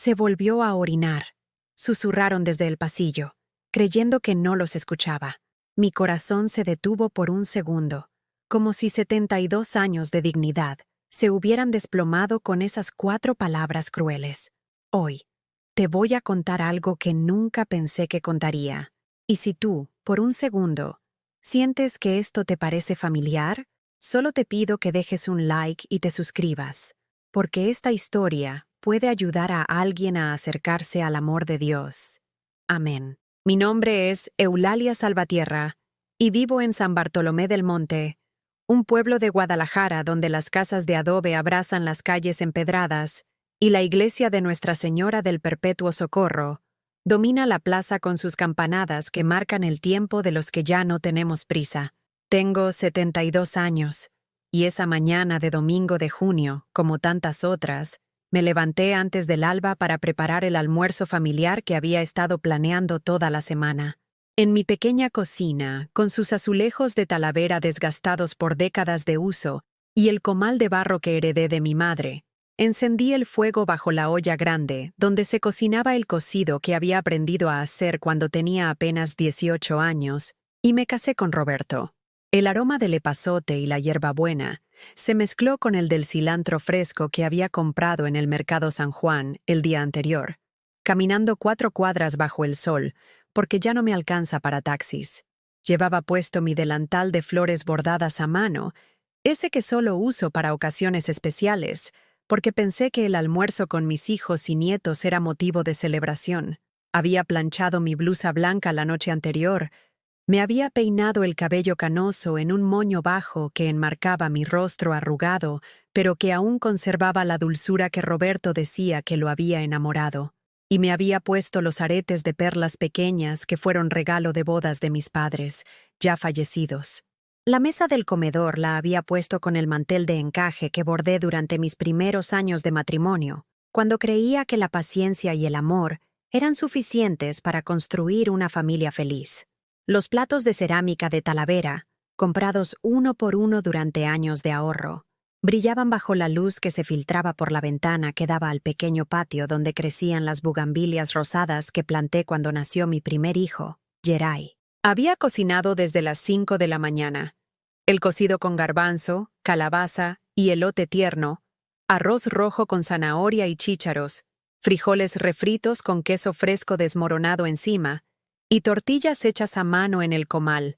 Se volvió a orinar. Susurraron desde el pasillo, creyendo que no los escuchaba. Mi corazón se detuvo por un segundo, como si 72 años de dignidad se hubieran desplomado con esas 4 palabras crueles. Hoy, te voy a contar algo que nunca pensé que contaría. Y si tú, por un segundo, sientes que esto te parece familiar, solo te pido que dejes un like y te suscribas, porque esta historia puede ayudar a alguien a acercarse al amor de Dios. Amén. Mi nombre es Eulalia Salvatierra y vivo en San Bartolomé del Monte, un pueblo de Guadalajara donde las casas de adobe abrazan las calles empedradas y la iglesia de Nuestra Señora del Perpetuo Socorro domina la plaza con sus campanadas que marcan el tiempo de los que ya no tenemos prisa. Tengo 72 años, y esa mañana de domingo de junio, como tantas otras, me levanté antes del alba para preparar el almuerzo familiar que había estado planeando toda la semana. En mi pequeña cocina, con sus azulejos de talavera desgastados por décadas de uso y el comal de barro que heredé de mi madre, encendí el fuego bajo la olla grande, donde se cocinaba el cocido que había aprendido a hacer cuando tenía apenas 18 años, y me casé con Roberto. El aroma del epazote y la hierbabuena se mezcló con el del cilantro fresco que había comprado en el mercado San Juan el día anterior, caminando 4 cuadras bajo el sol, porque ya no me alcanza para taxis. Llevaba puesto mi delantal de flores bordadas a mano, ese que solo uso para ocasiones especiales, porque pensé que el almuerzo con mis hijos y nietos era motivo de celebración. Había planchado mi blusa blanca la noche anterior. Me había peinado el cabello canoso en un moño bajo que enmarcaba mi rostro arrugado, pero que aún conservaba la dulzura que Roberto decía que lo había enamorado. Y me había puesto los aretes de perlas pequeñas que fueron regalo de bodas de mis padres, ya fallecidos. La mesa del comedor la había puesto con el mantel de encaje que bordé durante mis primeros años de matrimonio, cuando creía que la paciencia y el amor eran suficientes para construir una familia feliz. Los platos de cerámica de Talavera, comprados uno por uno durante años de ahorro, brillaban bajo la luz que se filtraba por la ventana que daba al pequeño patio donde crecían las bugambilias rosadas que planté cuando nació mi primer hijo, Geray. Había cocinado desde las 5 de la mañana. El cocido con garbanzo, calabaza y elote tierno, arroz rojo con zanahoria y chícharos, frijoles refritos con queso fresco desmoronado encima, y tortillas hechas a mano en el comal,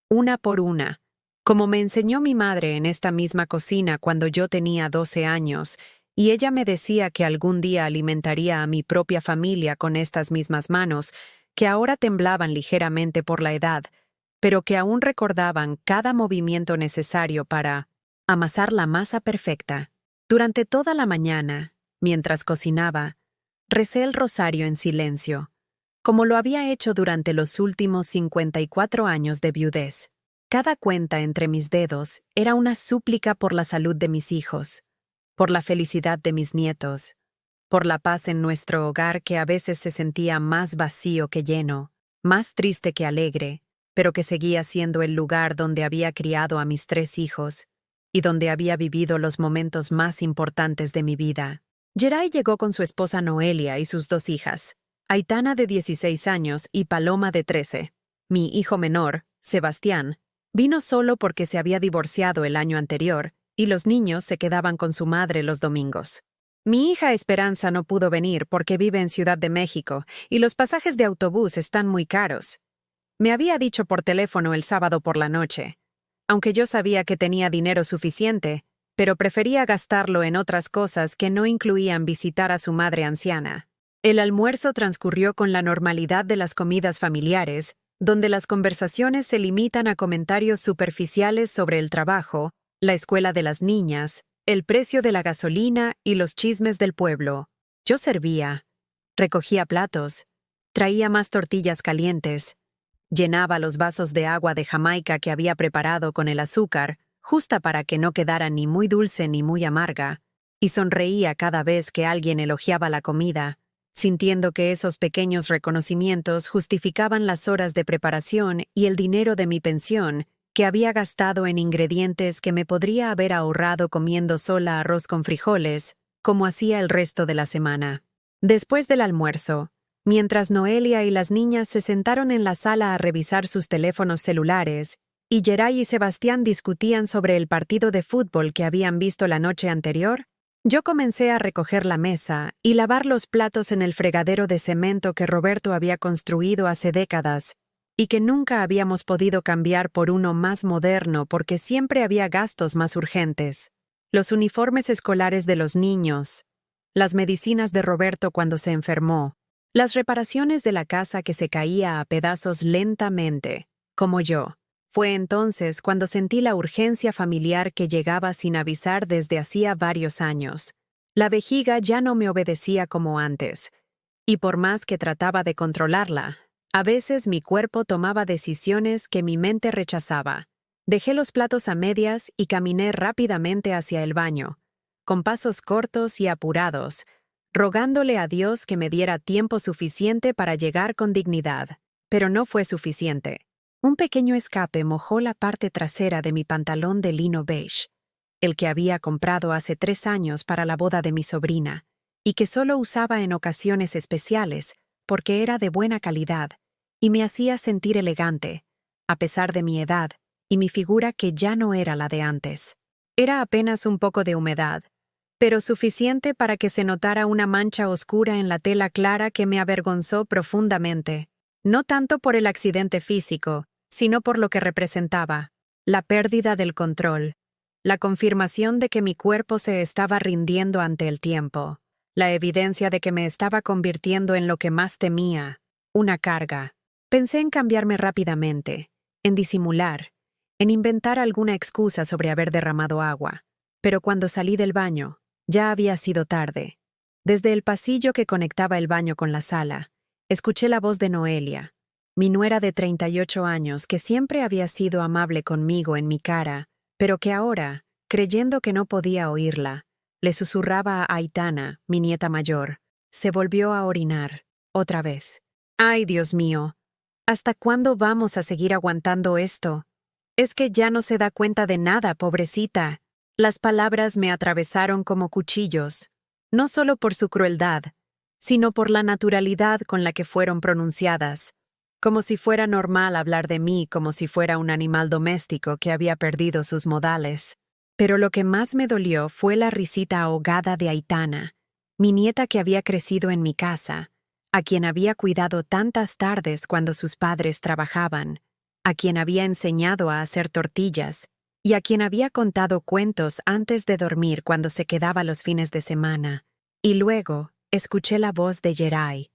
una por una, como me enseñó mi madre en esta misma cocina cuando yo tenía 12 años, y ella me decía que algún día alimentaría a mi propia familia con estas mismas manos, que ahora temblaban ligeramente por la edad, pero que aún recordaban cada movimiento necesario para amasar la masa perfecta. Durante toda la mañana, mientras cocinaba, recé el rosario en silencio, como lo había hecho durante los últimos 54 años de viudez. Cada cuenta entre mis dedos era una súplica por la salud de mis hijos, por la felicidad de mis nietos, por la paz en nuestro hogar que a veces se sentía más vacío que lleno, más triste que alegre, pero que seguía siendo el lugar donde había criado a mis 3 hijos y donde había vivido los momentos más importantes de mi vida. Geray llegó con su esposa Noelia y sus 2 hijas, Aitana de 16 años y Paloma de 13. Mi hijo menor, Sebastián, vino solo porque se había divorciado el año anterior y los niños se quedaban con su madre los domingos. Mi hija Esperanza no pudo venir porque vive en Ciudad de México y los pasajes de autobús están muy caros. Me había dicho por teléfono el sábado por la noche, aunque yo sabía que tenía dinero suficiente, pero prefería gastarlo en otras cosas que no incluían visitar a su madre anciana. El almuerzo transcurrió con la normalidad de las comidas familiares, donde las conversaciones se limitan a comentarios superficiales sobre el trabajo, la escuela de las niñas, el precio de la gasolina y los chismes del pueblo. Yo servía, recogía platos, traía más tortillas calientes, llenaba los vasos de agua de Jamaica que había preparado con el azúcar, justa para que no quedara ni muy dulce ni muy amarga, y sonreía cada vez que alguien elogiaba la comida, sintiendo que esos pequeños reconocimientos justificaban las horas de preparación y el dinero de mi pensión que había gastado en ingredientes que me podría haber ahorrado comiendo sola arroz con frijoles, como hacía el resto de la semana. Después del almuerzo, mientras Noelia y las niñas se sentaron en la sala a revisar sus teléfonos celulares, y Geray y Sebastián discutían sobre el partido de fútbol que habían visto la noche anterior, yo comencé a recoger la mesa y lavar los platos en el fregadero de cemento que Roberto había construido hace décadas y que nunca habíamos podido cambiar por uno más moderno porque siempre había gastos más urgentes. Los uniformes escolares de los niños, las medicinas de Roberto cuando se enfermó, las reparaciones de la casa que se caía a pedazos lentamente, como yo. Fue entonces cuando sentí la urgencia familiar que llegaba sin avisar desde hacía varios años. La vejiga ya no me obedecía como antes, y por más que trataba de controlarla, a veces mi cuerpo tomaba decisiones que mi mente rechazaba. Dejé los platos a medias y caminé rápidamente hacia el baño, con pasos cortos y apurados, rogándole a Dios que me diera tiempo suficiente para llegar con dignidad. Pero no fue suficiente. Un pequeño escape mojó la parte trasera de mi pantalón de lino beige, el que había comprado hace 3 años para la boda de mi sobrina, y que solo usaba en ocasiones especiales porque era de buena calidad y me hacía sentir elegante, a pesar de mi edad y mi figura que ya no era la de antes. Era apenas un poco de humedad, pero suficiente para que se notara una mancha oscura en la tela clara que me avergonzó profundamente, no tanto por el accidente físico, sino por lo que representaba, la pérdida del control, la confirmación de que mi cuerpo se estaba rindiendo ante el tiempo, la evidencia de que me estaba convirtiendo en lo que más temía, una carga. Pensé en cambiarme rápidamente, en disimular, en inventar alguna excusa sobre haber derramado agua, pero cuando salí del baño, ya había sido tarde. Desde el pasillo que conectaba el baño con la sala, escuché la voz de Noelia, mi nuera de 38 años que siempre había sido amable conmigo en mi cara, pero que ahora, creyendo que no podía oírla, le susurraba a Aitana, mi nieta mayor. Se volvió a orinar, otra vez. ¡Ay, Dios mío! ¿Hasta cuándo vamos a seguir aguantando esto? Es que ya no se da cuenta de nada, pobrecita. Las palabras me atravesaron como cuchillos, no solo por su crueldad, sino por la naturalidad con la que fueron pronunciadas, como si fuera normal hablar de mí como si fuera un animal doméstico que había perdido sus modales. Pero lo que más me dolió fue la risita ahogada de Aitana, mi nieta que había crecido en mi casa, a quien había cuidado tantas tardes cuando sus padres trabajaban, a quien había enseñado a hacer tortillas y a quien había contado cuentos antes de dormir cuando se quedaba los fines de semana. Y luego escuché la voz de Geray,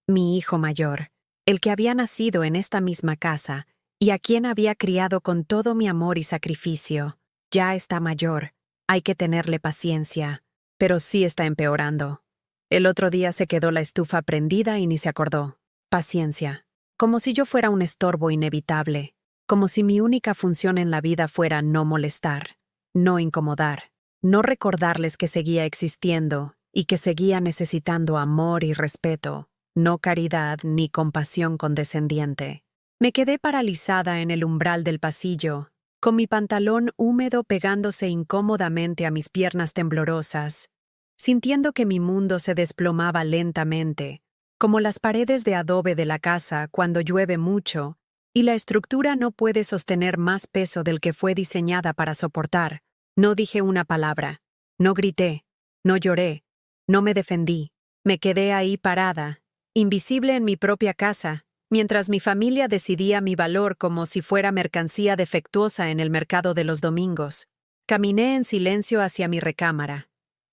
mi hijo mayor, el que había nacido en esta misma casa y a quien había criado con todo mi amor y sacrificio. Ya está mayor, hay que tenerle paciencia, pero sí está empeorando. El otro día se quedó la estufa prendida y ni se acordó. Paciencia. Como si yo fuera un estorbo inevitable, como si mi única función en la vida fuera no molestar, no incomodar, no recordarles que seguía existiendo y que seguía necesitando amor y respeto, no caridad ni compasión condescendiente. Me quedé paralizada en el umbral del pasillo, con mi pantalón húmedo pegándose incómodamente a mis piernas temblorosas, sintiendo que mi mundo se desplomaba lentamente, como las paredes de adobe de la casa cuando llueve mucho y la estructura no puede sostener más peso del que fue diseñada para soportar. No dije una palabra, no grité, no lloré, no me defendí. Me quedé ahí parada, invisible en mi propia casa, mientras mi familia decidía mi valor como si fuera mercancía defectuosa en el mercado de los domingos. Caminé en silencio hacia mi recámara.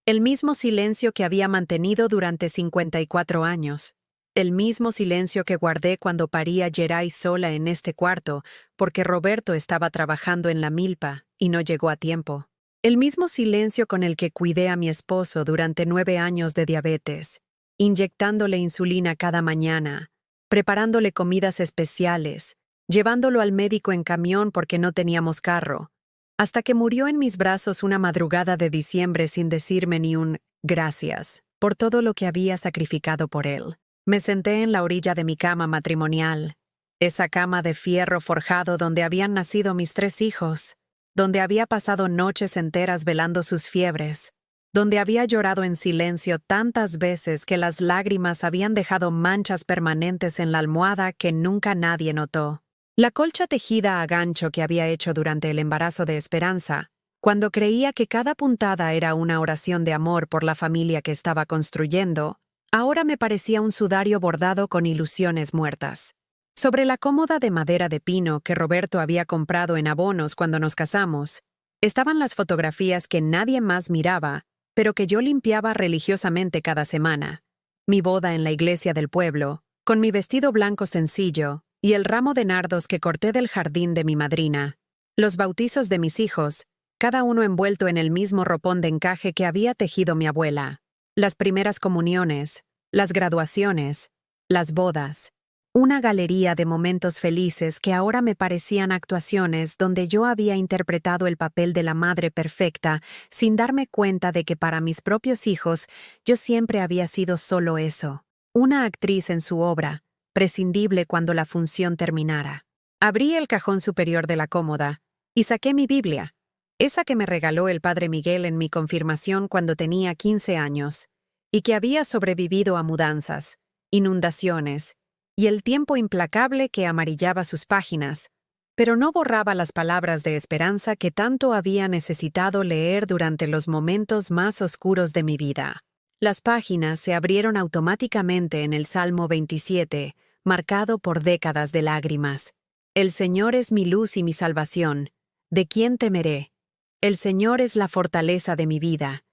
El mismo silencio que había mantenido durante 54 años. El mismo silencio que guardé cuando parí a Geray sola en este cuarto, porque Roberto estaba trabajando en la milpa y no llegó a tiempo. El mismo silencio con el que cuidé a mi esposo durante 9 años de diabetes, inyectándole insulina cada mañana, preparándole comidas especiales, llevándolo al médico en camión porque no teníamos carro, hasta que murió en mis brazos una madrugada de diciembre sin decirme ni un gracias por todo lo que había sacrificado por él. Me senté en la orilla de mi cama matrimonial, esa cama de fierro forjado donde habían nacido mis 3 hijos, donde había pasado noches enteras velando sus fiebres, donde había llorado en silencio tantas veces que las lágrimas habían dejado manchas permanentes en la almohada que nunca nadie notó. La colcha tejida a gancho que había hecho durante el embarazo de Esperanza, cuando creía que cada puntada era una oración de amor por la familia que estaba construyendo, ahora me parecía un sudario bordado con ilusiones muertas. Sobre la cómoda de madera de pino que Roberto había comprado en abonos cuando nos casamos, estaban las fotografías que nadie más miraba, pero que yo limpiaba religiosamente cada semana. Mi boda en la iglesia del pueblo, con mi vestido blanco sencillo y el ramo de nardos que corté del jardín de mi madrina. Los bautizos de mis hijos, cada uno envuelto en el mismo ropón de encaje que había tejido mi abuela. Las primeras comuniones, las graduaciones, las bodas. Una galería de momentos felices que ahora me parecían actuaciones donde yo había interpretado el papel de la madre perfecta sin darme cuenta de que para mis propios hijos yo siempre había sido solo eso, una actriz en su obra, prescindible cuando la función terminara. Abrí el cajón superior de la cómoda y saqué mi Biblia, esa que me regaló el padre Miguel en mi confirmación cuando tenía 15 años, y que había sobrevivido a mudanzas, inundaciones, y el tiempo implacable que amarillaba sus páginas, pero no borraba las palabras de esperanza que tanto había necesitado leer durante los momentos más oscuros de mi vida. Las páginas se abrieron automáticamente en el Salmo 27, marcado por décadas de lágrimas. El Señor es mi luz y mi salvación. ¿De quién temeré? El Señor es la fortaleza de mi vida.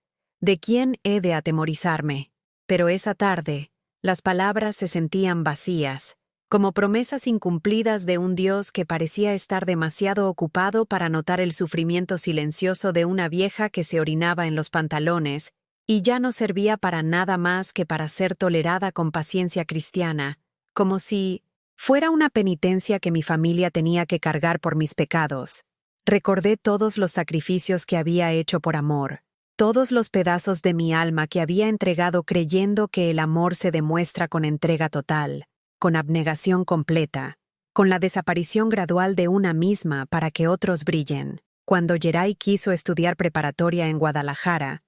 ¿De quién he de atemorizarme? Pero esa tarde, las palabras se sentían vacías, como promesas incumplidas de un Dios que parecía estar demasiado ocupado para notar el sufrimiento silencioso de una vieja que se orinaba en los pantalones y ya no servía para nada más que para ser tolerada con paciencia cristiana, como si fuera una penitencia que mi familia tenía que cargar por mis pecados. Recordé todos los sacrificios que había hecho por amor, todos los pedazos de mi alma que había entregado creyendo que el amor se demuestra con entrega total, con abnegación completa, con la desaparición gradual de una misma para que otros brillen. Cuando Geray quiso estudiar preparatoria en Guadalajara,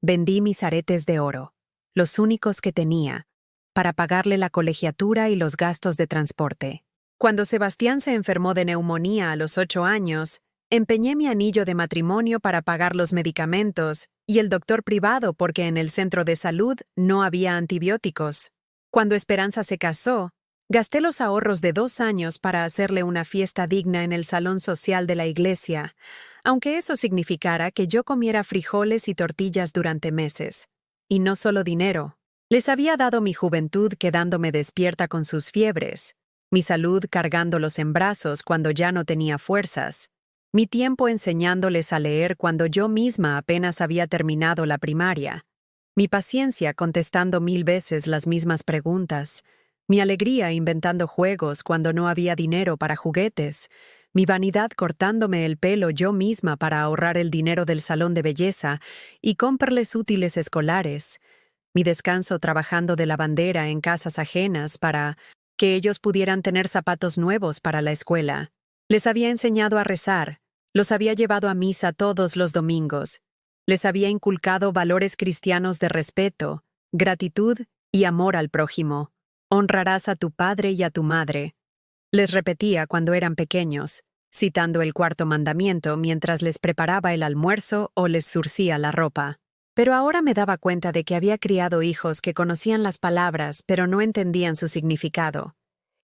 vendí mis aretes de oro, los únicos que tenía, para pagarle la colegiatura y los gastos de transporte. Cuando Sebastián se enfermó de neumonía a los 8 años, empeñé mi anillo de matrimonio para pagar los medicamentos y el doctor privado porque en el centro de salud no había antibióticos. Cuando Esperanza se casó, gasté los ahorros de 2 años para hacerle una fiesta digna en el salón social de la iglesia, aunque eso significara que yo comiera frijoles y tortillas durante meses. Y no solo dinero. Les había dado mi juventud quedándome despierta con sus fiebres, mi salud cargándolos en brazos cuando ya no tenía fuerzas, mi tiempo enseñándoles a leer cuando yo misma apenas había terminado la primaria, mi paciencia contestando 1000 veces las mismas preguntas, mi alegría inventando juegos cuando no había dinero para juguetes, mi vanidad cortándome el pelo yo misma para ahorrar el dinero del salón de belleza y comprarles útiles escolares, mi descanso trabajando de lavandera en casas ajenas para que ellos pudieran tener zapatos nuevos para la escuela. Les había enseñado a rezar, los había llevado a misa todos los domingos, les había inculcado valores cristianos de respeto, gratitud y amor al prójimo. Honrarás a tu padre y a tu madre. Les repetía cuando eran pequeños, citando el 4º mandamiento mientras les preparaba el almuerzo o les zurcía la ropa. Pero ahora me daba cuenta de que había criado hijos que conocían las palabras pero no entendían su significado,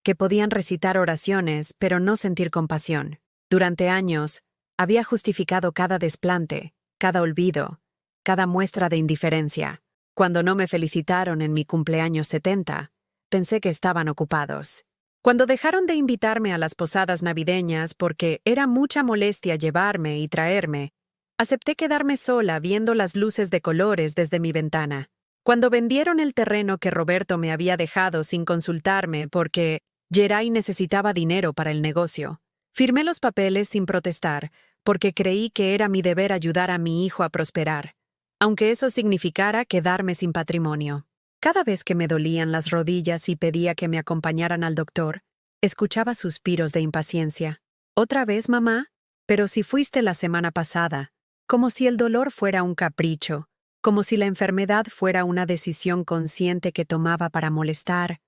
que podían recitar oraciones pero no sentir compasión. Durante años, había justificado cada desplante, cada olvido, cada muestra de indiferencia. Cuando no me felicitaron en mi cumpleaños 70, pensé que estaban ocupados. Cuando dejaron de invitarme a las posadas navideñas porque era mucha molestia llevarme y traerme, acepté quedarme sola viendo las luces de colores desde mi ventana. Cuando vendieron el terreno que Roberto me había dejado sin consultarme porque Geray necesitaba dinero para el negocio, firmé los papeles sin protestar porque creí que era mi deber ayudar a mi hijo a prosperar, aunque eso significara quedarme sin patrimonio. Cada vez que me dolían las rodillas y pedía que me acompañaran al doctor, escuchaba suspiros de impaciencia. «¿Otra vez, mamá? Pero si fuiste la semana pasada», como si el dolor fuera un capricho, como si la enfermedad fuera una decisión consciente que tomaba para molestar,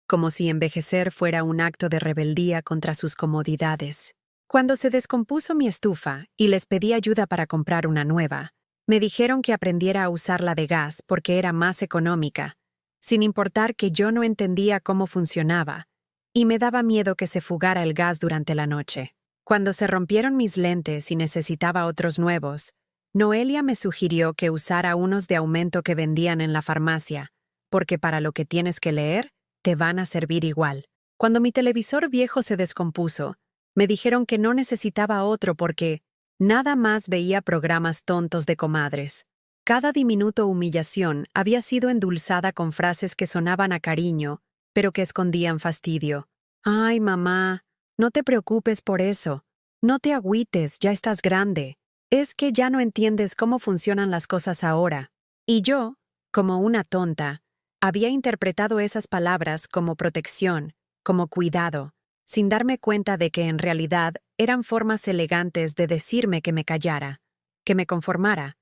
como si envejecer fuera un acto de rebeldía contra sus comodidades. Cuando se descompuso mi estufa y les pedí ayuda para comprar una nueva, me dijeron que aprendiera a usar la de gas porque era más económica, sin importar que yo no entendía cómo funcionaba, y me daba miedo que se fugara el gas durante la noche. Cuando se rompieron mis lentes y necesitaba otros nuevos, Noelia me sugirió que usara unos de aumento que vendían en la farmacia, porque para lo que tienes que leer, te van a servir igual. Cuando mi televisor viejo se descompuso, me dijeron que no necesitaba otro porque nada más veía programas tontos de comadres. Cada diminuto humillación había sido endulzada con frases que sonaban a cariño, pero que escondían fastidio. «Ay, mamá, no te preocupes por eso. No te agüites, ya estás grande. Es que ya no entiendes cómo funcionan las cosas ahora». Y yo, como una tonta, había interpretado esas palabras como protección, como cuidado, sin darme cuenta de que en realidad eran formas elegantes de decirme que me callara, que me conformara,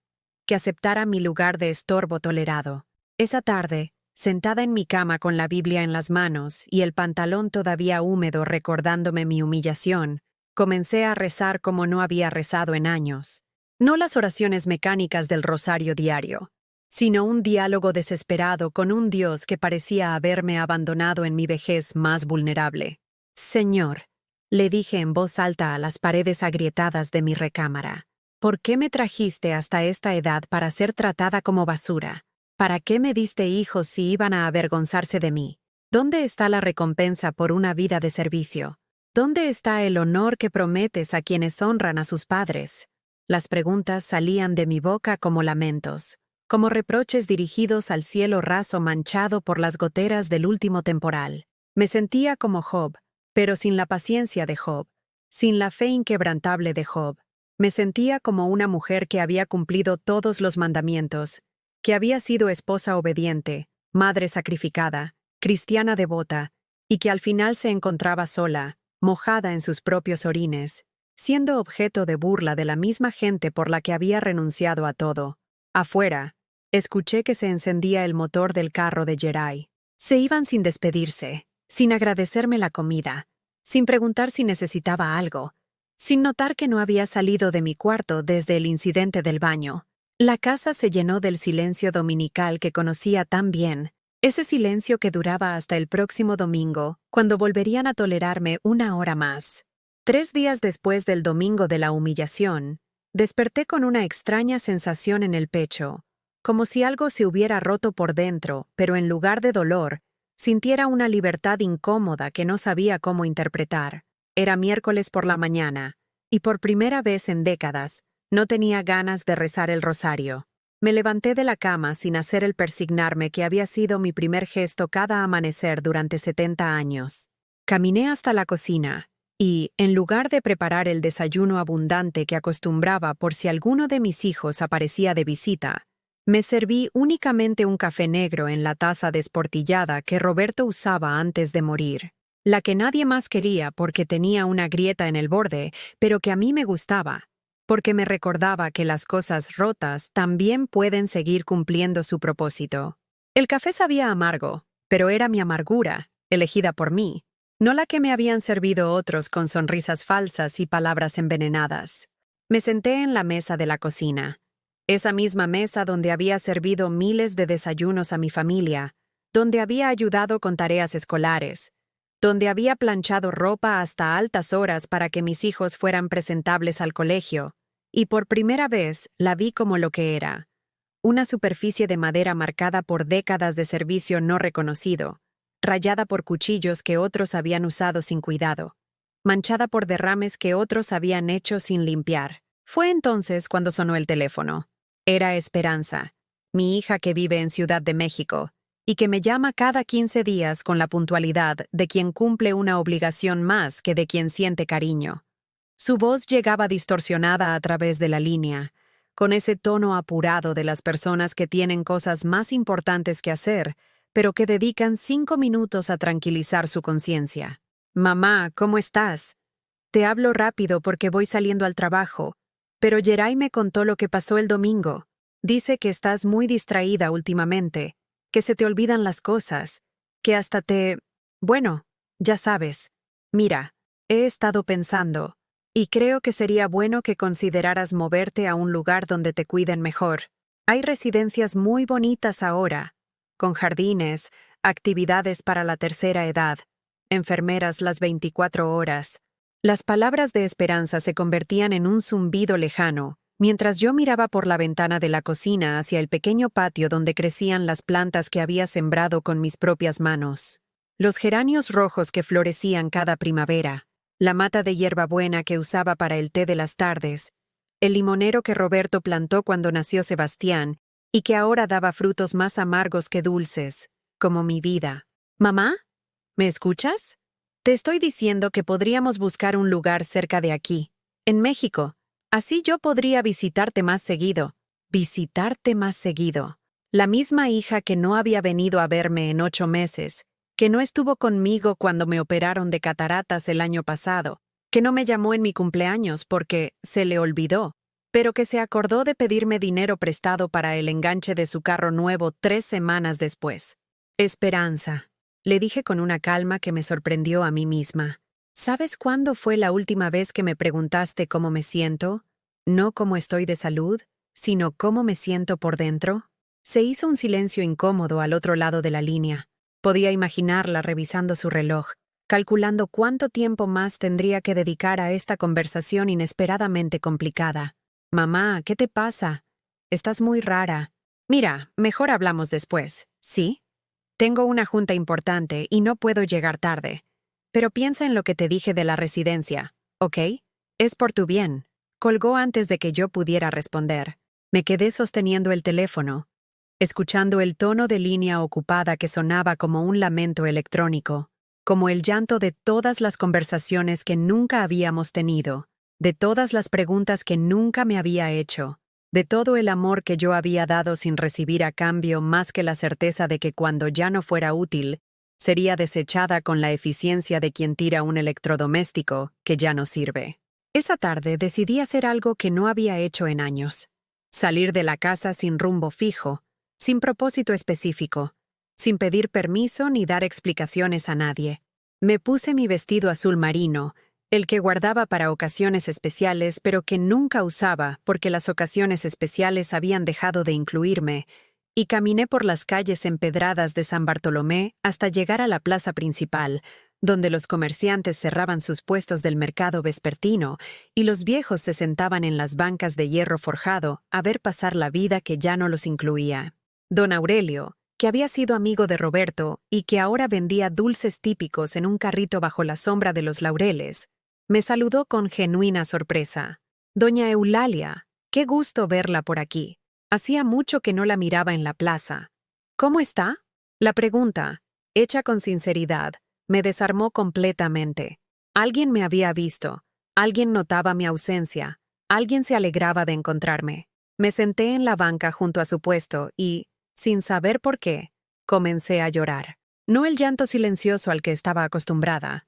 que aceptara mi lugar de estorbo tolerado. Esa tarde, sentada en mi cama con la Biblia en las manos y el pantalón todavía húmedo recordándome mi humillación, comencé a rezar como no había rezado en años. No las oraciones mecánicas del rosario diario, sino un diálogo desesperado con un Dios que parecía haberme abandonado en mi vejez más vulnerable. «Señor», le dije en voz alta a las paredes agrietadas de mi recámara, «¿por qué me trajiste hasta esta edad para ser tratada como basura? ¿Para qué me diste hijos si iban a avergonzarse de mí? ¿Dónde está la recompensa por una vida de servicio? ¿Dónde está el honor que prometes a quienes honran a sus padres?» Las preguntas salían de mi boca como lamentos, como reproches dirigidos al cielo raso manchado por las goteras del último temporal. Me sentía como Job, pero sin la paciencia de Job, sin la fe inquebrantable de Job. Me sentía como una mujer que había cumplido todos los mandamientos, que había sido esposa obediente, madre sacrificada, cristiana devota, y que al final se encontraba sola, mojada en sus propios orines, siendo objeto de burla de la misma gente por la que había renunciado a todo. Afuera, escuché que se encendía el motor del carro de Geray. Se iban sin despedirse, sin agradecerme la comida, sin preguntar si necesitaba algo, sin notar que no había salido de mi cuarto desde el incidente del baño. La casa se llenó del silencio dominical que conocía tan bien, ese silencio que duraba hasta el próximo domingo, cuando volverían a tolerarme una hora más. 3 días después del domingo de la humillación, desperté con una extraña sensación en el pecho, como si algo se hubiera roto por dentro, pero en lugar de dolor, sintiera una libertad incómoda que no sabía cómo interpretar. Era miércoles por la mañana, y por primera vez en décadas, no tenía ganas de rezar el rosario. Me levanté de la cama sin hacer el persignarme que había sido mi primer gesto cada amanecer durante 70 años. Caminé hasta la cocina, y, en lugar de preparar el desayuno abundante que acostumbraba por si alguno de mis hijos aparecía de visita, me serví únicamente un café negro en la taza desportillada que Roberto usaba antes de morir, la que nadie más quería porque tenía una grieta en el borde, pero que a mí me gustaba, porque me recordaba que las cosas rotas también pueden seguir cumpliendo su propósito. El café sabía amargo, pero era mi amargura, elegida por mí, no la que me habían servido otros con sonrisas falsas y palabras envenenadas. Me senté en la mesa de la cocina, esa misma mesa donde había servido miles de desayunos a mi familia, donde había ayudado con tareas escolares, donde había planchado ropa hasta altas horas para que mis hijos fueran presentables al colegio, y por primera vez la vi como lo que era, una superficie de madera marcada por décadas de servicio no reconocido, rayada por cuchillos que otros habían usado sin cuidado, manchada por derrames que otros habían hecho sin limpiar. Fue entonces cuando sonó el teléfono. Era Esperanza, mi hija que vive en Ciudad de México, y que me llama cada 15 días con la puntualidad de quien cumple una obligación más que de quien siente cariño. Su voz llegaba distorsionada a través de la línea, con ese tono apurado de las personas que tienen cosas más importantes que hacer, pero que dedican 5 minutos a tranquilizar su conciencia. «Mamá, ¿cómo estás? Te hablo rápido porque voy saliendo al trabajo, pero Geray me contó lo que pasó el domingo. Dice que estás muy distraída últimamente, que se te olvidan las cosas, que hasta te... Bueno, ya sabes. Mira, he estado pensando, y creo que sería bueno que consideraras moverte a un lugar donde te cuiden mejor. Hay residencias muy bonitas ahora, con jardines, actividades para la tercera edad, enfermeras las 24 horas. Las palabras de esperanza se convertían en un zumbido lejano, mientras yo miraba por la ventana de la cocina hacia el pequeño patio donde crecían las plantas que había sembrado con mis propias manos. Los geranios rojos que florecían cada primavera, la mata de hierbabuena que usaba para el té de las tardes, el limonero que Roberto plantó cuando nació Sebastián y que ahora daba frutos más amargos que dulces, como mi vida. ¿Mamá? ¿Me escuchas? Te estoy diciendo que podríamos buscar un lugar cerca de aquí, en México. Así yo podría visitarte más seguido. Visitarte más seguido. La misma hija que no había venido a verme en 8 meses, que no estuvo conmigo cuando me operaron de cataratas el año pasado, que no me llamó en mi cumpleaños porque se le olvidó, pero que se acordó de pedirme dinero prestado para el enganche de su carro nuevo 3 semanas después. Esperanza, le dije con una calma que me sorprendió a mí misma. ¿Sabes cuándo fue la última vez que me preguntaste cómo me siento? No cómo estoy de salud, sino cómo me siento por dentro. Se hizo un silencio incómodo al otro lado de la línea. Podía imaginarla revisando su reloj, calculando cuánto tiempo más tendría que dedicar a esta conversación inesperadamente complicada. Mamá, ¿qué te pasa? Estás muy rara. Mira, mejor hablamos después, ¿sí? Tengo una junta importante y no puedo llegar tarde. Pero piensa en lo que te dije de la residencia, ¿ok? Es por tu bien. Colgó antes de que yo pudiera responder. Me quedé sosteniendo el teléfono, escuchando el tono de línea ocupada que sonaba como un lamento electrónico, como el llanto de todas las conversaciones que nunca habíamos tenido, de todas las preguntas que nunca me había hecho, de todo el amor que yo había dado sin recibir a cambio más que la certeza de que cuando ya no fuera útil, sería desechada con la eficiencia de quien tira un electrodoméstico que ya no sirve. Esa tarde decidí hacer algo que no había hecho en años. Salir de la casa sin rumbo fijo, sin propósito específico, sin pedir permiso ni dar explicaciones a nadie. Me puse mi vestido azul marino, el que guardaba para ocasiones especiales pero que nunca usaba porque las ocasiones especiales habían dejado de incluirme, y caminé por las calles empedradas de San Bartolomé hasta llegar a la plaza principal, donde los comerciantes cerraban sus puestos del mercado vespertino y los viejos se sentaban en las bancas de hierro forjado a ver pasar la vida que ya no los incluía. Don Aurelio, que había sido amigo de Roberto y que ahora vendía dulces típicos en un carrito bajo la sombra de los laureles, me saludó con genuina sorpresa. Doña Eulalia, qué gusto verla por aquí. Hacía mucho que no la miraba en la plaza. ¿Cómo está? La pregunta, hecha con sinceridad, me desarmó completamente. Alguien me había visto, alguien notaba mi ausencia, alguien se alegraba de encontrarme. Me senté en la banca junto a su puesto y, sin saber por qué, comencé a llorar. No el llanto silencioso al que estaba acostumbrada,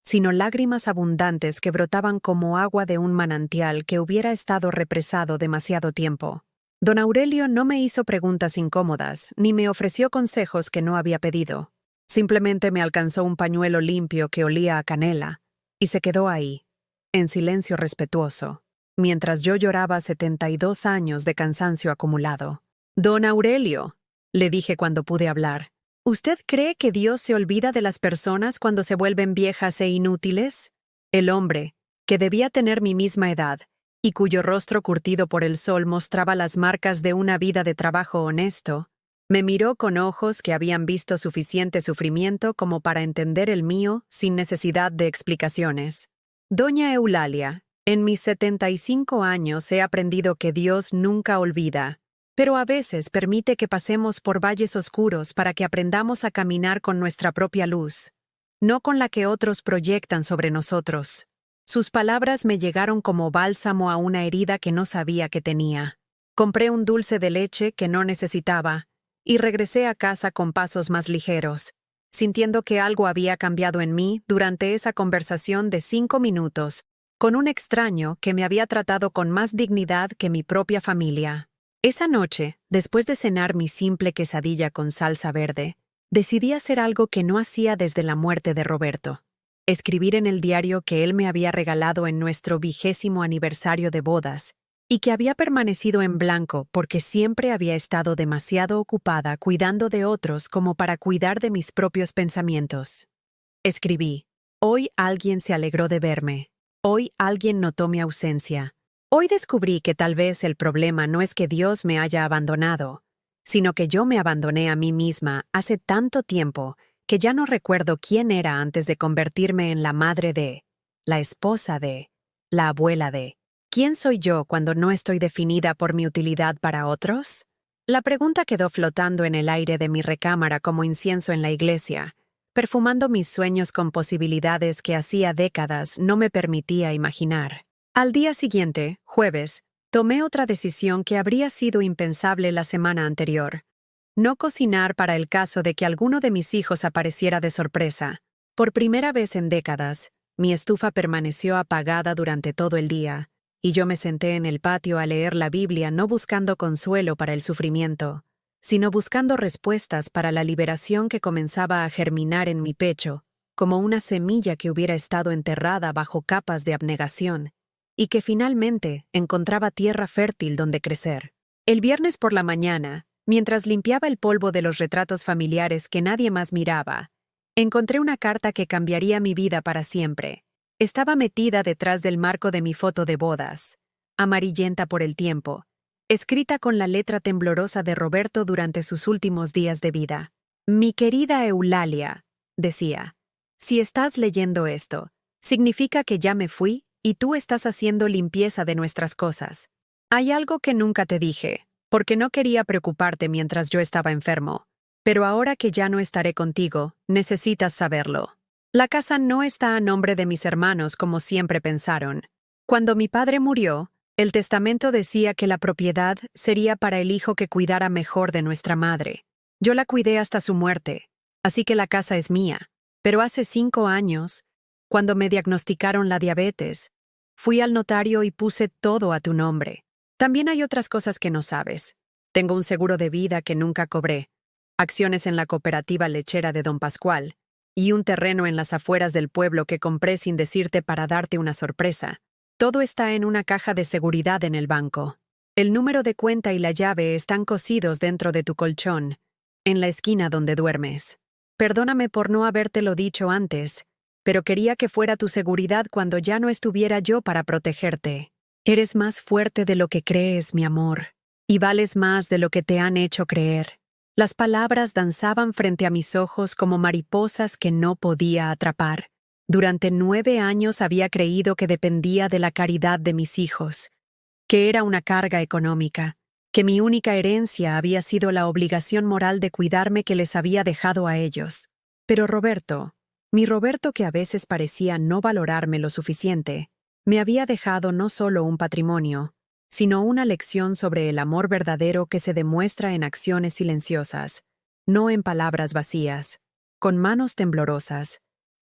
sino lágrimas abundantes que brotaban como agua de un manantial que hubiera estado represado demasiado tiempo. Don Aurelio no me hizo preguntas incómodas, ni me ofreció consejos que no había pedido. Simplemente me alcanzó un pañuelo limpio que olía a canela, y se quedó ahí, en silencio respetuoso, mientras yo lloraba 72 años de cansancio acumulado. Don Aurelio, le dije cuando pude hablar, ¿usted cree que Dios se olvida de las personas cuando se vuelven viejas e inútiles? El hombre, que debía tener mi misma edad, y cuyo rostro curtido por el sol mostraba las marcas de una vida de trabajo honesto, me miró con ojos que habían visto suficiente sufrimiento como para entender el mío sin necesidad de explicaciones. Doña Eulalia, en mis 75 años he aprendido que Dios nunca olvida, pero a veces permite que pasemos por valles oscuros para que aprendamos a caminar con nuestra propia luz, no con la que otros proyectan sobre nosotros. Sus palabras me llegaron como bálsamo a una herida que no sabía que tenía. Compré un dulce de leche que no necesitaba, y regresé a casa con pasos más ligeros, sintiendo que algo había cambiado en mí durante esa conversación de 5 minutos, con un extraño que me había tratado con más dignidad que mi propia familia. Esa noche, después de cenar mi simple quesadilla con salsa verde, decidí hacer algo que no hacía desde la muerte de Roberto. Escribir en el diario que él me había regalado en nuestro 20º aniversario de bodas, y que había permanecido en blanco porque siempre había estado demasiado ocupada cuidando de otros como para cuidar de mis propios pensamientos. Escribí: hoy alguien se alegró de verme. Hoy alguien notó mi ausencia. Hoy descubrí que tal vez el problema no es que Dios me haya abandonado, sino que yo me abandoné a mí misma hace tanto tiempo que ya no recuerdo quién era antes de convertirme en la madre de, la esposa de, la abuela de. ¿Quién soy yo cuando no estoy definida por mi utilidad para otros? La pregunta quedó flotando en el aire de mi recámara como incienso en la iglesia, perfumando mis sueños con posibilidades que hacía décadas no me permitía imaginar. Al día siguiente, jueves, tomé otra decisión que habría sido impensable la semana anterior: no cocinar para el caso de que alguno de mis hijos apareciera de sorpresa. Por primera vez en décadas, mi estufa permaneció apagada durante todo el día, y yo me senté en el patio a leer la Biblia no buscando consuelo para el sufrimiento, sino buscando respuestas para la liberación que comenzaba a germinar en mi pecho, como una semilla que hubiera estado enterrada bajo capas de abnegación, y que finalmente encontraba tierra fértil donde crecer. El viernes por la mañana, mientras limpiaba el polvo de los retratos familiares que nadie más miraba, encontré una carta que cambiaría mi vida para siempre. Estaba metida detrás del marco de mi foto de bodas, amarillenta por el tiempo, escrita con la letra temblorosa de Roberto durante sus últimos días de vida. Mi querida Eulalia, decía, si estás leyendo esto, significa que ya me fui y tú estás haciendo limpieza de nuestras cosas. Hay algo que nunca te dije, porque no quería preocuparte mientras yo estaba enfermo, pero ahora que ya no estaré contigo, necesitas saberlo. La casa no está a nombre de mis hermanos como siempre pensaron. Cuando mi padre murió, el testamento decía que la propiedad sería para el hijo que cuidara mejor de nuestra madre. Yo la cuidé hasta su muerte, así que la casa es mía. Pero hace 5 años, cuando me diagnosticaron la diabetes, fui al notario y puse todo a tu nombre. También hay otras cosas que no sabes. Tengo un seguro de vida que nunca cobré, acciones en la cooperativa lechera de Don Pascual, y un terreno en las afueras del pueblo que compré sin decirte para darte una sorpresa. Todo está en una caja de seguridad en el banco. El número de cuenta y la llave están cosidos dentro de tu colchón, en la esquina donde duermes. Perdóname por no habértelo dicho antes, pero quería que fuera tu seguridad cuando ya no estuviera yo para protegerte. Eres más fuerte de lo que crees, mi amor, y vales más de lo que te han hecho creer. Las palabras danzaban frente a mis ojos como mariposas que no podía atrapar. Durante 9 años había creído que dependía de la caridad de mis hijos, que era una carga económica, que mi única herencia había sido la obligación moral de cuidarme que les había dejado a ellos. Pero Roberto, mi Roberto que a veces parecía no valorarme lo suficiente, me había dejado no solo un patrimonio, sino una lección sobre el amor verdadero que se demuestra en acciones silenciosas, no en palabras vacías. Con manos temblorosas,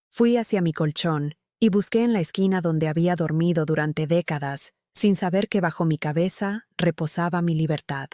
fui hacia mi colchón y busqué en la esquina donde había dormido durante décadas, sin saber que bajo mi cabeza reposaba mi libertad.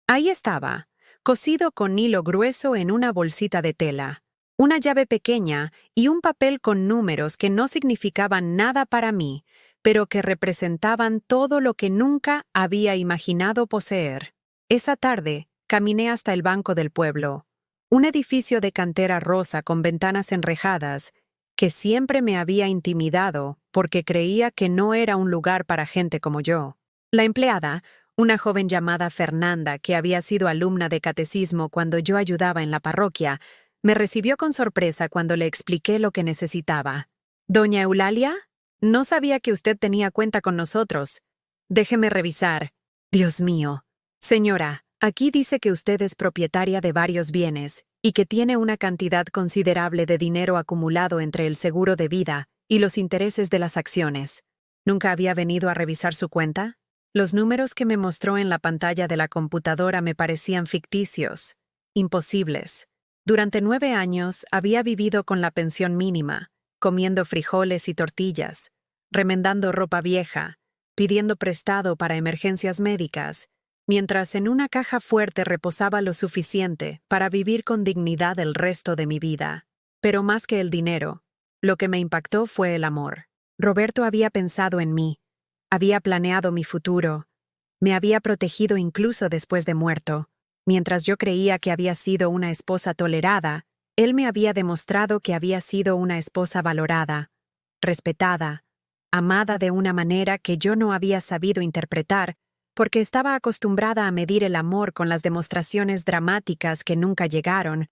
Ahí estaba, cosido con hilo grueso en una bolsita de tela, una llave pequeña y un papel con números que no significaban nada para mí, pero que representaban todo lo que nunca había imaginado poseer. Esa tarde, caminé hasta el Banco del Pueblo, un edificio de cantera rosa con ventanas enrejadas, que siempre me había intimidado porque creía que no era un lugar para gente como yo. La empleada, una joven llamada Fernanda que había sido alumna de catecismo cuando yo ayudaba en la parroquia, me recibió con sorpresa cuando le expliqué lo que necesitaba. «¿Doña Eulalia? No sabía que usted tenía cuenta con nosotros. Déjeme revisar. Dios mío. Señora, aquí dice que usted es propietaria de varios bienes y que tiene una cantidad considerable de dinero acumulado entre el seguro de vida y los intereses de las acciones. ¿Nunca había venido a revisar su cuenta? Los números que me mostró en la pantalla de la computadora me parecían ficticios, imposibles. Durante 9 años había vivido con la pensión mínima, comiendo frijoles y tortillas, remendando ropa vieja, pidiendo prestado para emergencias médicas mientras en una caja fuerte reposaba lo suficiente para vivir con dignidad el resto de mi vida. Pero más que el dinero, lo que me impactó fue el amor. Roberto había pensado en mí, había planeado mi futuro, me había protegido incluso después de muerto. Mientras yo creía que había sido una esposa tolerada, él me había demostrado que había sido una esposa valorada, respetada, amada de una manera que yo no había sabido interpretar, porque estaba acostumbrada a medir el amor con las demostraciones dramáticas que nunca llegaron,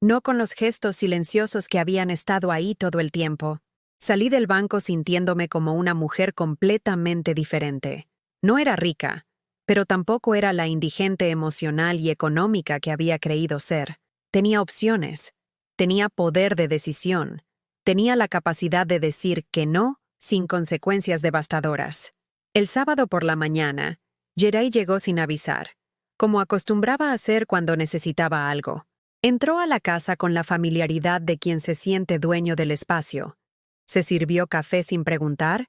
no con los gestos silenciosos que habían estado ahí todo el tiempo. Salí del banco sintiéndome como una mujer completamente diferente. No era rica, pero tampoco era la indigente emocional y económica que había creído ser. Tenía opciones, tenía poder de decisión, tenía la capacidad de decir que no sin consecuencias devastadoras. El sábado por la mañana, Geray llegó sin avisar, como acostumbraba a hacer cuando necesitaba algo. Entró a la casa con la familiaridad de quien se siente dueño del espacio. Se sirvió café sin preguntar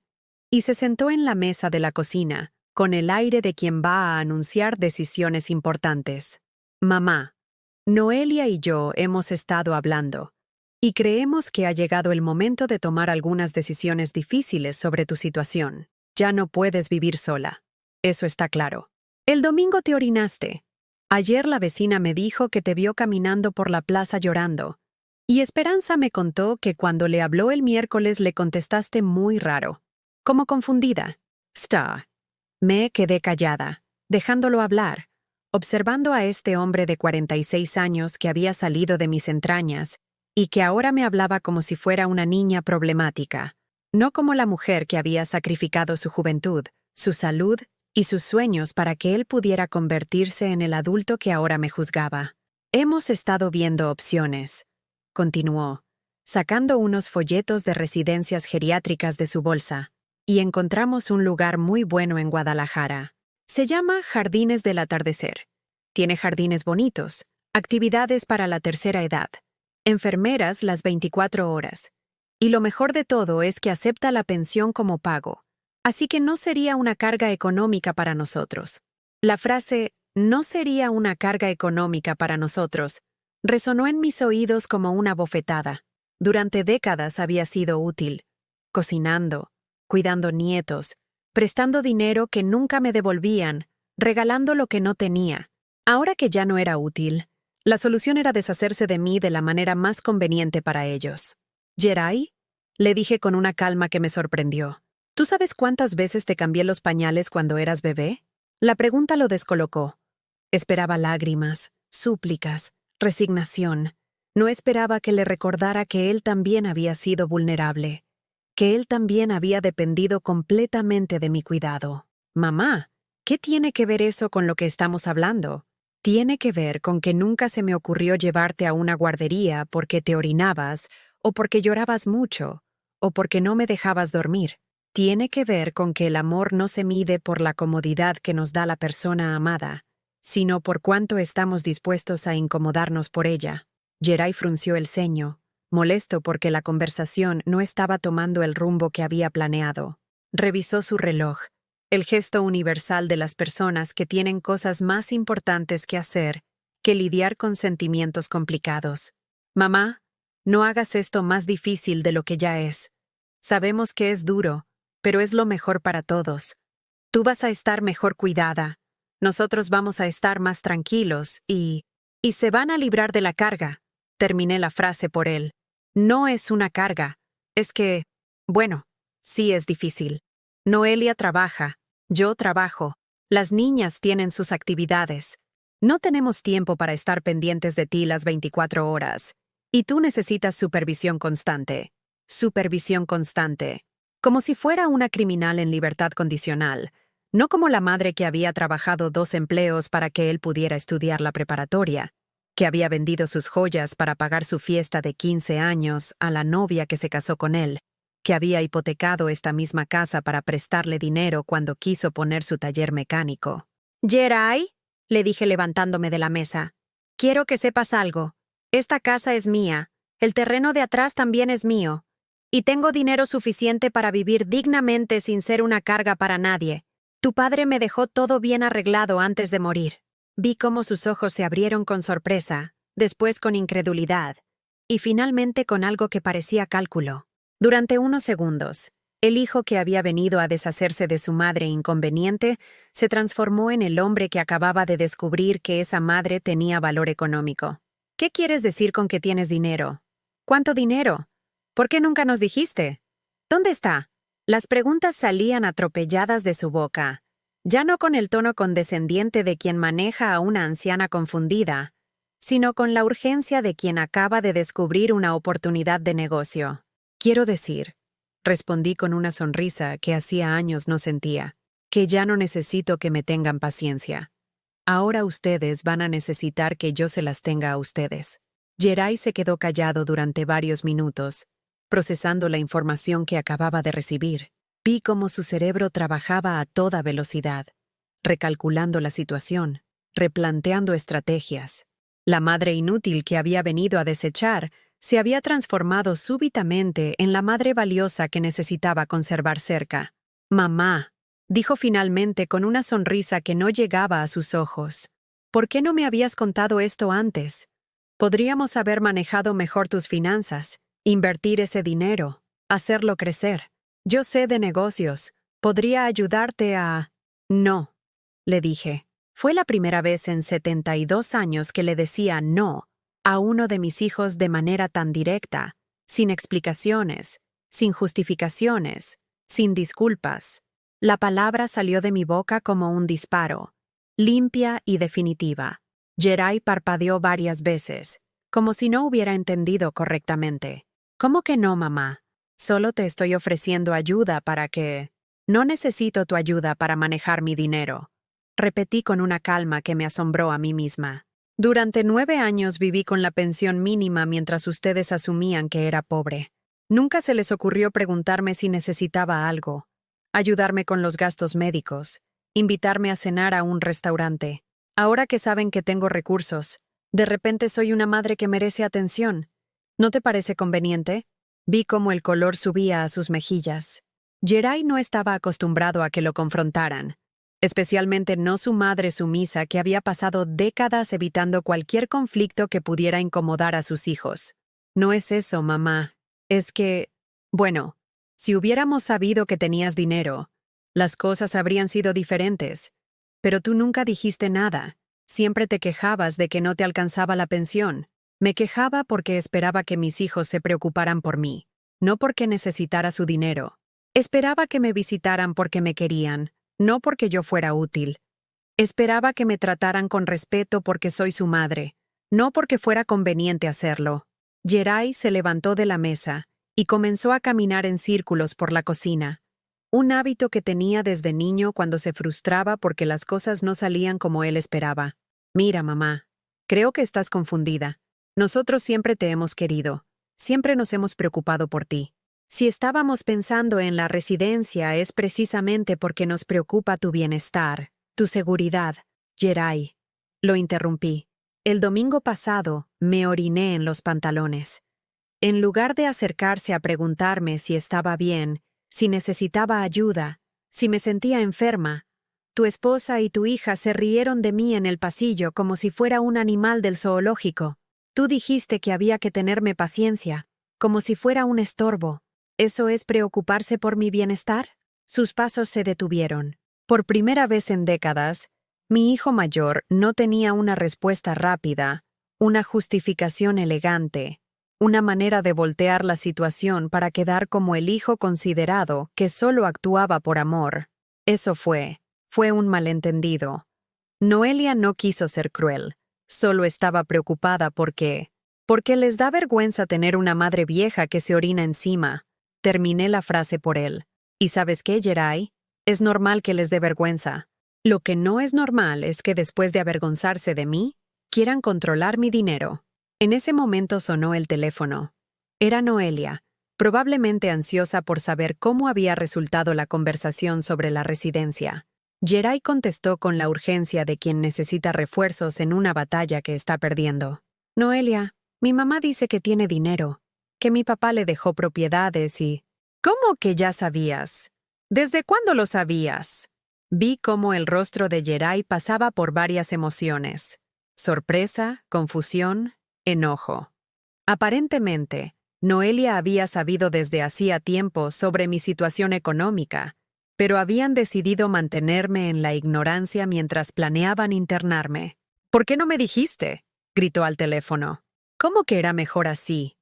y se sentó en la mesa de la cocina, con el aire de quien va a anunciar decisiones importantes. Mamá, Noelia y yo hemos estado hablando, y creemos que ha llegado el momento de tomar algunas decisiones difíciles sobre tu situación. Ya no puedes vivir sola. Eso está claro. El domingo te orinaste. Ayer la vecina me dijo que te vio caminando por la plaza llorando. Y Esperanza me contó que cuando le habló el miércoles le contestaste muy raro, como confundida. Me quedé callada, dejándolo hablar, observando a este hombre de 46 años que había salido de mis entrañas y que ahora me hablaba como si fuera una niña problemática, no como la mujer que había sacrificado su juventud, su salud y sus sueños para que él pudiera convertirse en el adulto que ahora me juzgaba. Hemos estado viendo opciones, continuó, sacando unos folletos de residencias geriátricas de su bolsa, y encontramos un lugar muy bueno en Guadalajara. Se llama Jardines del Atardecer. Tiene jardines bonitos, actividades para la tercera edad, enfermeras las 24 horas. Y lo mejor de todo es que acepta la pensión como pago, así que no sería una carga económica para nosotros. La frase «no sería una carga económica para nosotros» resonó en mis oídos como una bofetada. Durante décadas había sido útil, cocinando, cuidando nietos, prestando dinero que nunca me devolvían, regalando lo que no tenía. Ahora que ya no era útil, la solución era deshacerse de mí de la manera más conveniente para ellos. «¿Geray?», le dije con una calma que me sorprendió. «¿Tú sabes cuántas veces te cambié los pañales cuando eras bebé?». La pregunta lo descolocó. Esperaba lágrimas, súplicas, resignación. No esperaba que le recordara que él también había sido vulnerable, que él también había dependido completamente de mi cuidado. «Mamá, ¿qué tiene que ver eso con lo que estamos hablando?». «Tiene que ver con que nunca se me ocurrió llevarte a una guardería porque te orinabas, o porque llorabas mucho, o porque no me dejabas dormir. Tiene que ver con que el amor no se mide por la comodidad que nos da la persona amada, sino por cuánto estamos dispuestos a incomodarnos por ella». Geray frunció el ceño, molesto porque la conversación no estaba tomando el rumbo que había planeado. Revisó su reloj, el gesto universal de las personas que tienen cosas más importantes que hacer que lidiar con sentimientos complicados. «Mamá, no hagas esto más difícil de lo que ya es. Sabemos que es duro, pero es lo mejor para todos. Tú vas a estar mejor cuidada, nosotros vamos a estar más tranquilos y se van a librar de la carga». Terminé la frase por él. «No es una carga, es que, bueno, sí es difícil. Noelia trabaja, yo trabajo, las niñas tienen sus actividades. No tenemos tiempo para estar pendientes de ti las 24 horas. Y tú necesitas supervisión constante. Supervisión constante. Como si fuera una criminal en libertad condicional, no como la madre que había trabajado 2 empleos para que él pudiera estudiar la preparatoria, que había vendido sus joyas para pagar su fiesta de 15 años a la novia que se casó con él, que había hipotecado esta misma casa para prestarle dinero cuando quiso poner su taller mecánico. «Geray», le dije levantándome de la mesa, «quiero que sepas algo. Esta casa es mía, el terreno de atrás también es mío, y tengo dinero suficiente para vivir dignamente sin ser una carga para nadie. Tu padre me dejó todo bien arreglado antes de morir. Vi cómo sus ojos se abrieron con sorpresa, después con incredulidad, y finalmente con algo que parecía cálculo. Durante unos segundos, el hijo que había venido a deshacerse de su madre inconveniente se transformó en el hombre que acababa de descubrir que esa madre tenía valor económico. ¿Qué quieres decir con que tienes dinero? ¿Cuánto dinero? ¿Por qué nunca nos dijiste? ¿Dónde está? Las preguntas salían atropelladas de su boca, ya no con el tono condescendiente de quien maneja a una anciana confundida, sino con la urgencia de quien acaba de descubrir una oportunidad de negocio. Quiero decir, respondí con una sonrisa que hacía años no sentía, que ya no necesito que me tengan paciencia. Ahora ustedes van a necesitar que yo se las tenga a ustedes. Geray se quedó callado durante varios minutos, procesando la información que acababa de recibir. Vi cómo su cerebro trabajaba a toda velocidad, recalculando la situación, replanteando estrategias. La madre inútil que había venido a desechar se había transformado súbitamente en la madre valiosa que necesitaba conservar cerca. «Mamá», dijo finalmente con una sonrisa que no llegaba a sus ojos. «¿Por qué no me habías contado esto antes? Podríamos haber manejado mejor tus finanzas, invertir ese dinero, hacerlo crecer. Yo sé de negocios, podría ayudarte a...» «No», le dije. Fue la primera vez en 72 años que le decía no a uno de mis hijos de manera tan directa, sin explicaciones, sin justificaciones, sin disculpas. La palabra salió de mi boca como un disparo, limpia y definitiva. Geray parpadeó varias veces, como si no hubiera entendido correctamente. «¿Cómo que no, mamá? Solo te estoy ofreciendo ayuda para que...» «No necesito tu ayuda para manejar mi dinero», repetí con una calma que me asombró a mí misma. «Durante 9 años viví con la pensión mínima mientras ustedes asumían que era pobre. Nunca se les ocurrió preguntarme si necesitaba algo, ayudarme con los gastos médicos, invitarme a cenar a un restaurante. Ahora que saben que tengo recursos, de repente soy una madre que merece atención. ¿No te parece conveniente?» Vi cómo el color subía a sus mejillas. Geray no estaba acostumbrado a que lo confrontaran, especialmente no su madre sumisa que había pasado décadas evitando cualquier conflicto que pudiera incomodar a sus hijos. «No es eso, mamá. Es que... Bueno, si hubiéramos sabido que tenías dinero, las cosas habrían sido diferentes. Pero tú nunca dijiste nada. Siempre te quejabas de que no te alcanzaba la pensión. Me quejaba porque esperaba que mis hijos se preocuparan por mí, no porque necesitara su dinero. Esperaba que me visitaran porque me querían, no porque yo fuera útil. Esperaba que me trataran con respeto porque soy su madre, no porque fuera conveniente hacerlo». Geray se levantó de la mesa y comenzó a caminar en círculos por la cocina, un hábito que tenía desde niño cuando se frustraba porque las cosas no salían como él esperaba. «Mira, mamá, creo que estás confundida. Nosotros siempre te hemos querido, siempre nos hemos preocupado por ti. Si estábamos pensando en la residencia es precisamente porque nos preocupa tu bienestar, tu seguridad». «Geray», lo interrumpí. «El domingo pasado me oriné en los pantalones. En lugar de acercarse a preguntarme si estaba bien, si necesitaba ayuda, si me sentía enferma, tu esposa y tu hija se rieron de mí en el pasillo como si fuera un animal del zoológico. Tú dijiste que había que tenerme paciencia, como si fuera un estorbo. ¿Eso es preocuparse por mi bienestar?» Sus pasos se detuvieron. Por primera vez en décadas, mi hijo mayor no tenía una respuesta rápida, una justificación elegante, una manera de voltear la situación para quedar como el hijo considerado que solo actuaba por amor. Eso fue un malentendido. Noelia no quiso ser cruel, solo estaba preocupada porque les da vergüenza tener una madre vieja que se orina encima. Terminé la frase por él. «¿Y sabes qué, Geray? Es normal que les dé vergüenza. Lo que no es normal es que después de avergonzarse de mí, quieran controlar mi dinero». En ese momento sonó el teléfono. Era Noelia, probablemente ansiosa por saber cómo había resultado la conversación sobre la residencia. Geray contestó con la urgencia de quien necesita refuerzos en una batalla que está perdiendo. «Noelia, mi mamá dice que tiene dinero, que mi papá le dejó propiedades y...» «¿Cómo que ya sabías? ¿Desde cuándo lo sabías?» Vi cómo el rostro de Geray pasaba por varias emociones: sorpresa, confusión, enojo. Aparentemente, Noelia había sabido desde hacía tiempo sobre mi situación económica, pero habían decidido mantenerme en la ignorancia mientras planeaban internarme. ¿Por qué no me dijiste?, gritó al teléfono. ¿Cómo que era mejor así?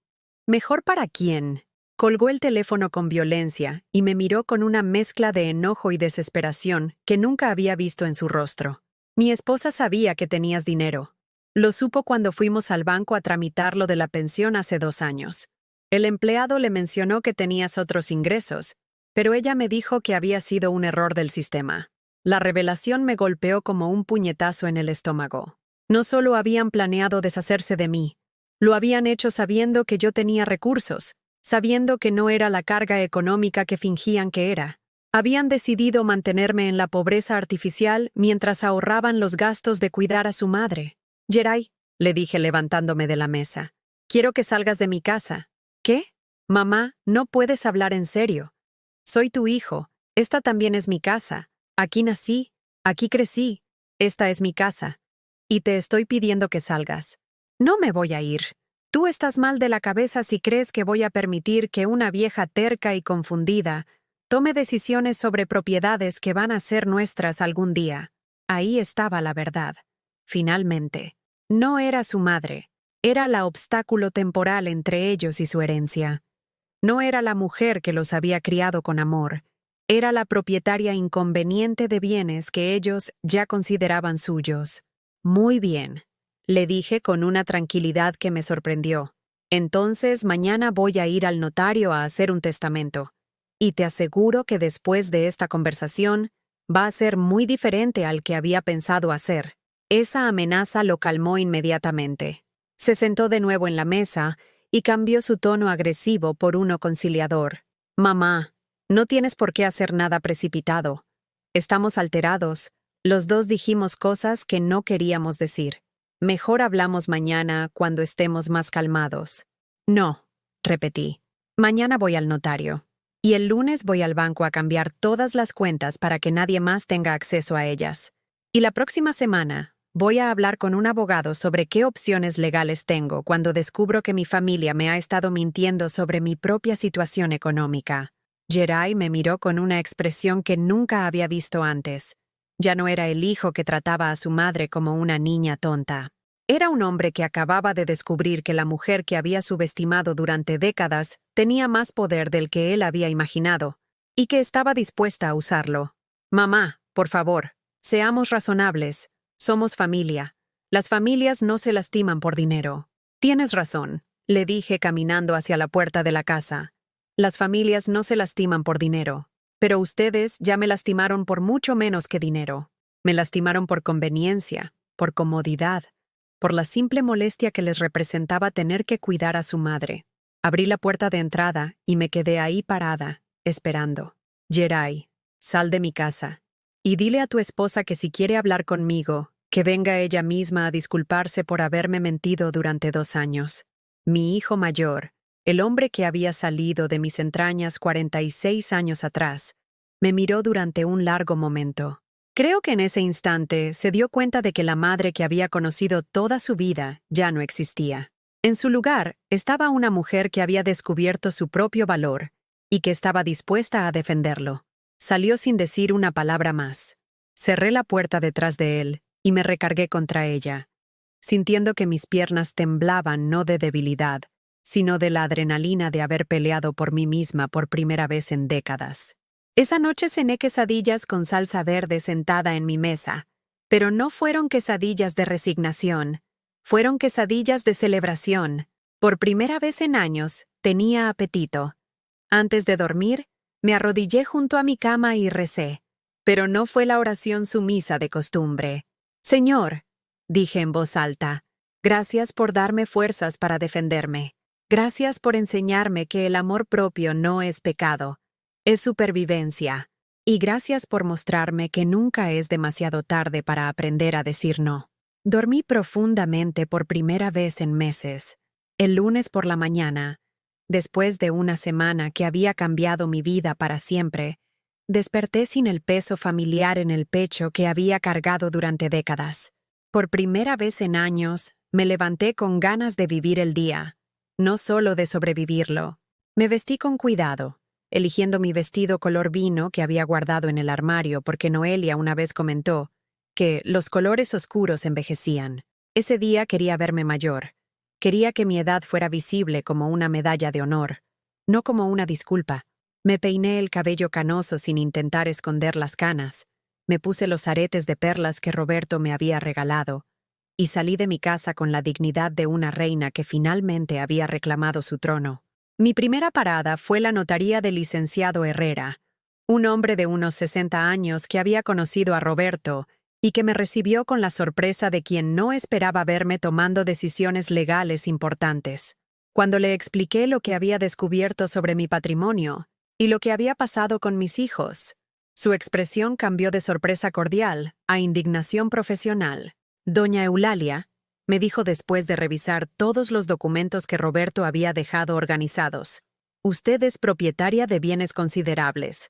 ¿Mejor para quién? Colgó el teléfono con violencia y me miró con una mezcla de enojo y desesperación que nunca había visto en su rostro. Mi esposa sabía que tenías dinero. Lo supo cuando fuimos al banco a tramitar lo de la pensión hace 2 años. El empleado le mencionó que tenías otros ingresos, pero ella me dijo que había sido un error del sistema. La revelación me golpeó como un puñetazo en el estómago. No solo habían planeado deshacerse de mí, lo habían hecho sabiendo que yo tenía recursos, sabiendo que no era la carga económica que fingían que era. Habían decidido mantenerme en la pobreza artificial mientras ahorraban los gastos de cuidar a su madre. Geray, le dije levantándome de la mesa, quiero que salgas de mi casa. ¿Qué? Mamá, no puedes hablar en serio. Soy tu hijo, esta también es mi casa. Aquí nací, aquí crecí, esta es mi casa. Y te estoy pidiendo que salgas. No me voy a ir. Tú estás mal de la cabeza si crees que voy a permitir que una vieja terca y confundida tome decisiones sobre propiedades que van a ser nuestras algún día. Ahí estaba la verdad. Finalmente, no era su madre, era la obstáculo temporal entre ellos y su herencia. No era la mujer que los había criado con amor, era la propietaria inconveniente de bienes que ellos ya consideraban suyos. Muy bien, le dije con una tranquilidad que me sorprendió. Entonces mañana voy a ir al notario a hacer un testamento. Y te aseguro que después de esta conversación, va a ser muy diferente al que había pensado hacer. Esa amenaza lo calmó inmediatamente. Se sentó de nuevo en la mesa y cambió su tono agresivo por uno conciliador. Mamá, no tienes por qué hacer nada precipitado. Estamos alterados. Los dos dijimos cosas que no queríamos decir. Mejor hablamos mañana cuando estemos más calmados. No, repetí. Mañana voy al notario. Y el lunes voy al banco a cambiar todas las cuentas para que nadie más tenga acceso a ellas. Y la próxima semana voy a hablar con un abogado sobre qué opciones legales tengo cuando descubro que mi familia me ha estado mintiendo sobre mi propia situación económica. Geray me miró con una expresión que nunca había visto antes. Ya no era el hijo que trataba a su madre como una niña tonta. Era un hombre que acababa de descubrir que la mujer que había subestimado durante décadas tenía más poder del que él había imaginado, y que estaba dispuesta a usarlo. Mamá, por favor, seamos razonables. Somos familia. Las familias no se lastiman por dinero. Tienes razón, le dije caminando hacia la puerta de la casa. Las familias no se lastiman por dinero. Pero ustedes ya me lastimaron por mucho menos que dinero. Me lastimaron por conveniencia, por comodidad, por la simple molestia que les representaba tener que cuidar a su madre. Abrí la puerta de entrada y me quedé ahí parada, esperando. Geray, sal de mi casa. Y dile a tu esposa que si quiere hablar conmigo, que venga ella misma a disculparse por haberme mentido durante 2 años. Mi hijo mayor, el hombre que había salido de mis entrañas 46 años atrás, me miró durante un largo momento. Creo que en ese instante se dio cuenta de que la madre que había conocido toda su vida ya no existía. En su lugar estaba una mujer que había descubierto su propio valor y que estaba dispuesta a defenderlo. Salió sin decir una palabra más. Cerré la puerta detrás de él y me recargué contra ella, sintiendo que mis piernas temblaban no de debilidad, sino de la adrenalina de haber peleado por mí misma por primera vez en décadas. Esa noche cené quesadillas con salsa verde sentada en mi mesa, pero no fueron quesadillas de resignación, fueron quesadillas de celebración. Por primera vez en años, tenía apetito. Antes de dormir, me arrodillé junto a mi cama y recé, pero no fue la oración sumisa de costumbre. Señor, dije en voz alta, gracias por darme fuerzas para defenderme. Gracias por enseñarme que el amor propio no es pecado, es supervivencia. Y gracias por mostrarme que nunca es demasiado tarde para aprender a decir no. Dormí profundamente por primera vez en meses. El lunes por la mañana, después de una semana que había cambiado mi vida para siempre, Desperté sin el peso familiar en el pecho que había cargado durante décadas. Por primera vez en años, me levanté con ganas de vivir el día, no solo de sobrevivirlo. Me vestí con cuidado, eligiendo mi vestido color vino que había guardado en el armario porque Noelia una vez comentó que los colores oscuros envejecían. Ese día quería verme mayor. Quería que mi edad fuera visible como una medalla de honor, no como una disculpa. Me peiné el cabello canoso sin intentar esconder las canas. Me puse los aretes de perlas que Roberto me había regalado y salí de mi casa con la dignidad de una reina que finalmente había reclamado su trono. Mi primera parada fue la notaría del licenciado Herrera, un hombre de unos 60 años que había conocido a Roberto y que me recibió con la sorpresa de quien no esperaba verme tomando decisiones legales importantes. Cuando le expliqué lo que había descubierto sobre mi patrimonio y lo que había pasado con mis hijos, su expresión cambió de sorpresa cordial a indignación profesional. Doña Eulalia, me dijo después de revisar todos los documentos que Roberto había dejado organizados, usted es propietaria de bienes considerables.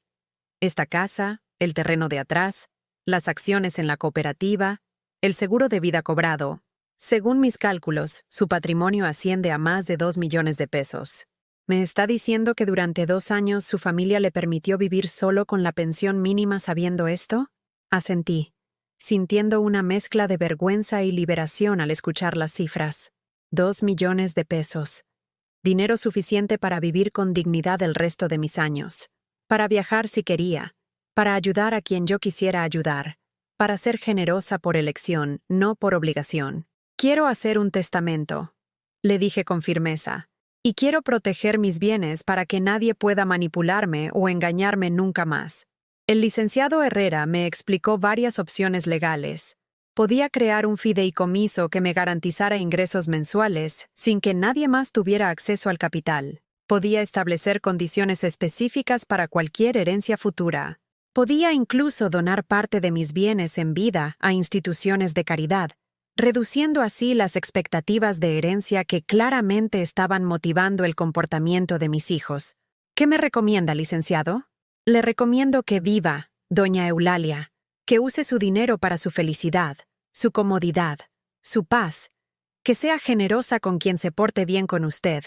Esta casa, el terreno de atrás, las acciones en la cooperativa, el seguro de vida cobrado. Según mis cálculos, su patrimonio asciende a más de 2 millones de pesos. ¿Me está diciendo que durante 2 años su familia le permitió vivir solo con la pensión mínima sabiendo esto? Asentí, sintiendo una mezcla de vergüenza y liberación al escuchar las cifras. 2 millones de pesos. Dinero suficiente para vivir con dignidad el resto de mis años. Para viajar si quería. Para ayudar a quien yo quisiera ayudar. Para ser generosa por elección, no por obligación. Quiero hacer un testamento, le dije con firmeza. Y quiero proteger mis bienes para que nadie pueda manipularme o engañarme nunca más. El licenciado Herrera me explicó varias opciones legales. Podía crear un fideicomiso que me garantizara ingresos mensuales sin que nadie más tuviera acceso al capital. Podía establecer condiciones específicas para cualquier herencia futura. Podía incluso donar parte de mis bienes en vida a instituciones de caridad, reduciendo así las expectativas de herencia que claramente estaban motivando el comportamiento de mis hijos. ¿Qué me recomienda, licenciado? Le recomiendo que viva, doña Eulalia, que use su dinero para su felicidad, su comodidad, su paz, que sea generosa con quien se porte bien con usted,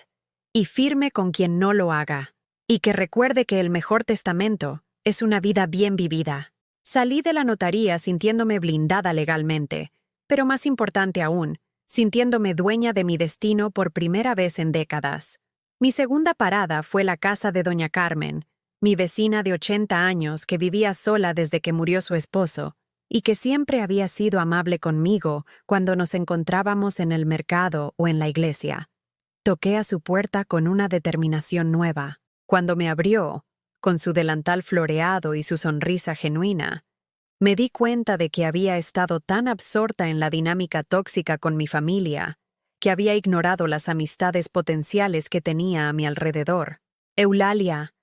y firme con quien no lo haga, y que recuerde que el mejor testamento es una vida bien vivida. Salí de la notaría sintiéndome blindada legalmente, pero más importante aún, sintiéndome dueña de mi destino por primera vez en décadas. Mi segunda parada fue la casa de doña Carmen, mi vecina de 80 años que vivía sola desde que murió su esposo, y que siempre había sido amable conmigo cuando nos encontrábamos en el mercado o en la iglesia. Toqué a su puerta con una determinación nueva. Cuando me abrió, con su delantal floreado y su sonrisa genuina, me di cuenta de que había estado tan absorta en la dinámica tóxica con mi familia, que había ignorado las amistades potenciales que tenía a mi alrededor. Eulalia,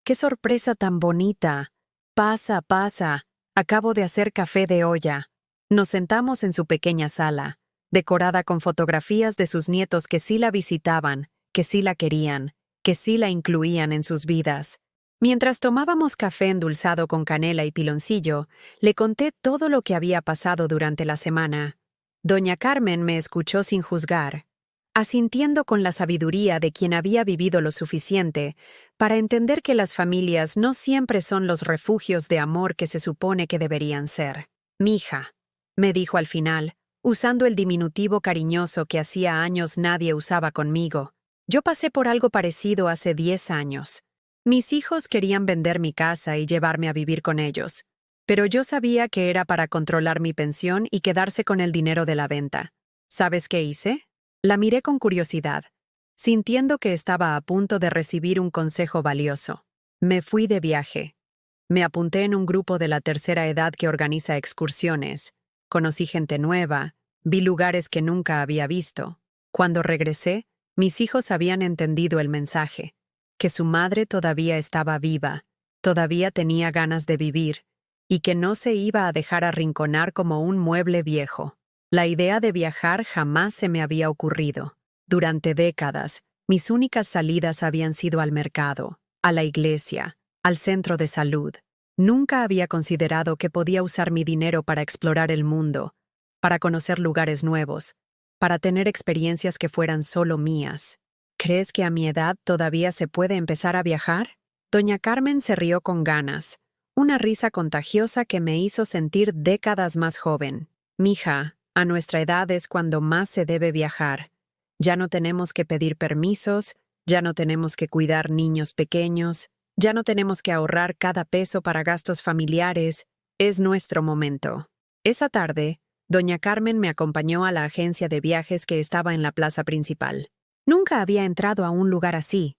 ¡qué sorpresa tan bonita! Pasa, pasa. Acabo de hacer café de olla. Nos sentamos en su pequeña sala, decorada con fotografías de sus nietos que sí la visitaban, que sí la querían, que sí la incluían en sus vidas. Mientras tomábamos café endulzado con canela y piloncillo, le conté todo lo que había pasado durante la semana. Doña Carmen me escuchó sin juzgar, asintiendo con la sabiduría de quien había vivido lo suficiente para entender que las familias no siempre son los refugios de amor que se supone que deberían ser. «Mija», me dijo al final, usando el diminutivo cariñoso que hacía años nadie usaba conmigo. Yo pasé por algo parecido hace 10 años. Mis hijos querían vender mi casa y llevarme a vivir con ellos, pero yo sabía que era para controlar mi pensión y quedarse con el dinero de la venta. ¿Sabes qué hice? La miré con curiosidad, sintiendo que estaba a punto de recibir un consejo valioso. Me fui de viaje. Me apunté en un grupo de la tercera edad que organiza excursiones. Conocí gente nueva, vi lugares que nunca había visto. Cuando regresé, mis hijos habían entendido el mensaje, que su madre todavía estaba viva, todavía tenía ganas de vivir, y que no se iba a dejar arrinconar como un mueble viejo. La idea de viajar jamás se me había ocurrido. Durante décadas, mis únicas salidas habían sido al mercado, a la iglesia, al centro de salud. Nunca había considerado que podía usar mi dinero para explorar el mundo, para conocer lugares nuevos, para tener experiencias que fueran solo mías. ¿Crees que a mi edad todavía se puede empezar a viajar? Doña Carmen se rió con ganas, una risa contagiosa que me hizo sentir décadas más joven. Mija, a nuestra edad es cuando más se debe viajar. Ya no tenemos que pedir permisos, ya no tenemos que cuidar niños pequeños, ya no tenemos que ahorrar cada peso para gastos familiares. Es nuestro momento. Esa tarde, doña Carmen me acompañó a la agencia de viajes que estaba en la plaza principal. Nunca había entrado a un lugar así,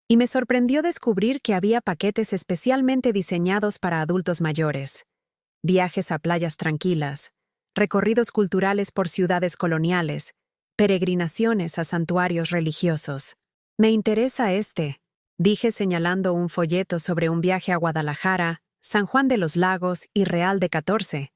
y me sorprendió descubrir que había paquetes especialmente diseñados para adultos mayores. Viajes a playas tranquilas, recorridos culturales por ciudades coloniales, peregrinaciones a santuarios religiosos. Me interesa este, dije señalando un folleto sobre un viaje a Guadalajara, San Juan de los Lagos y Real de 14,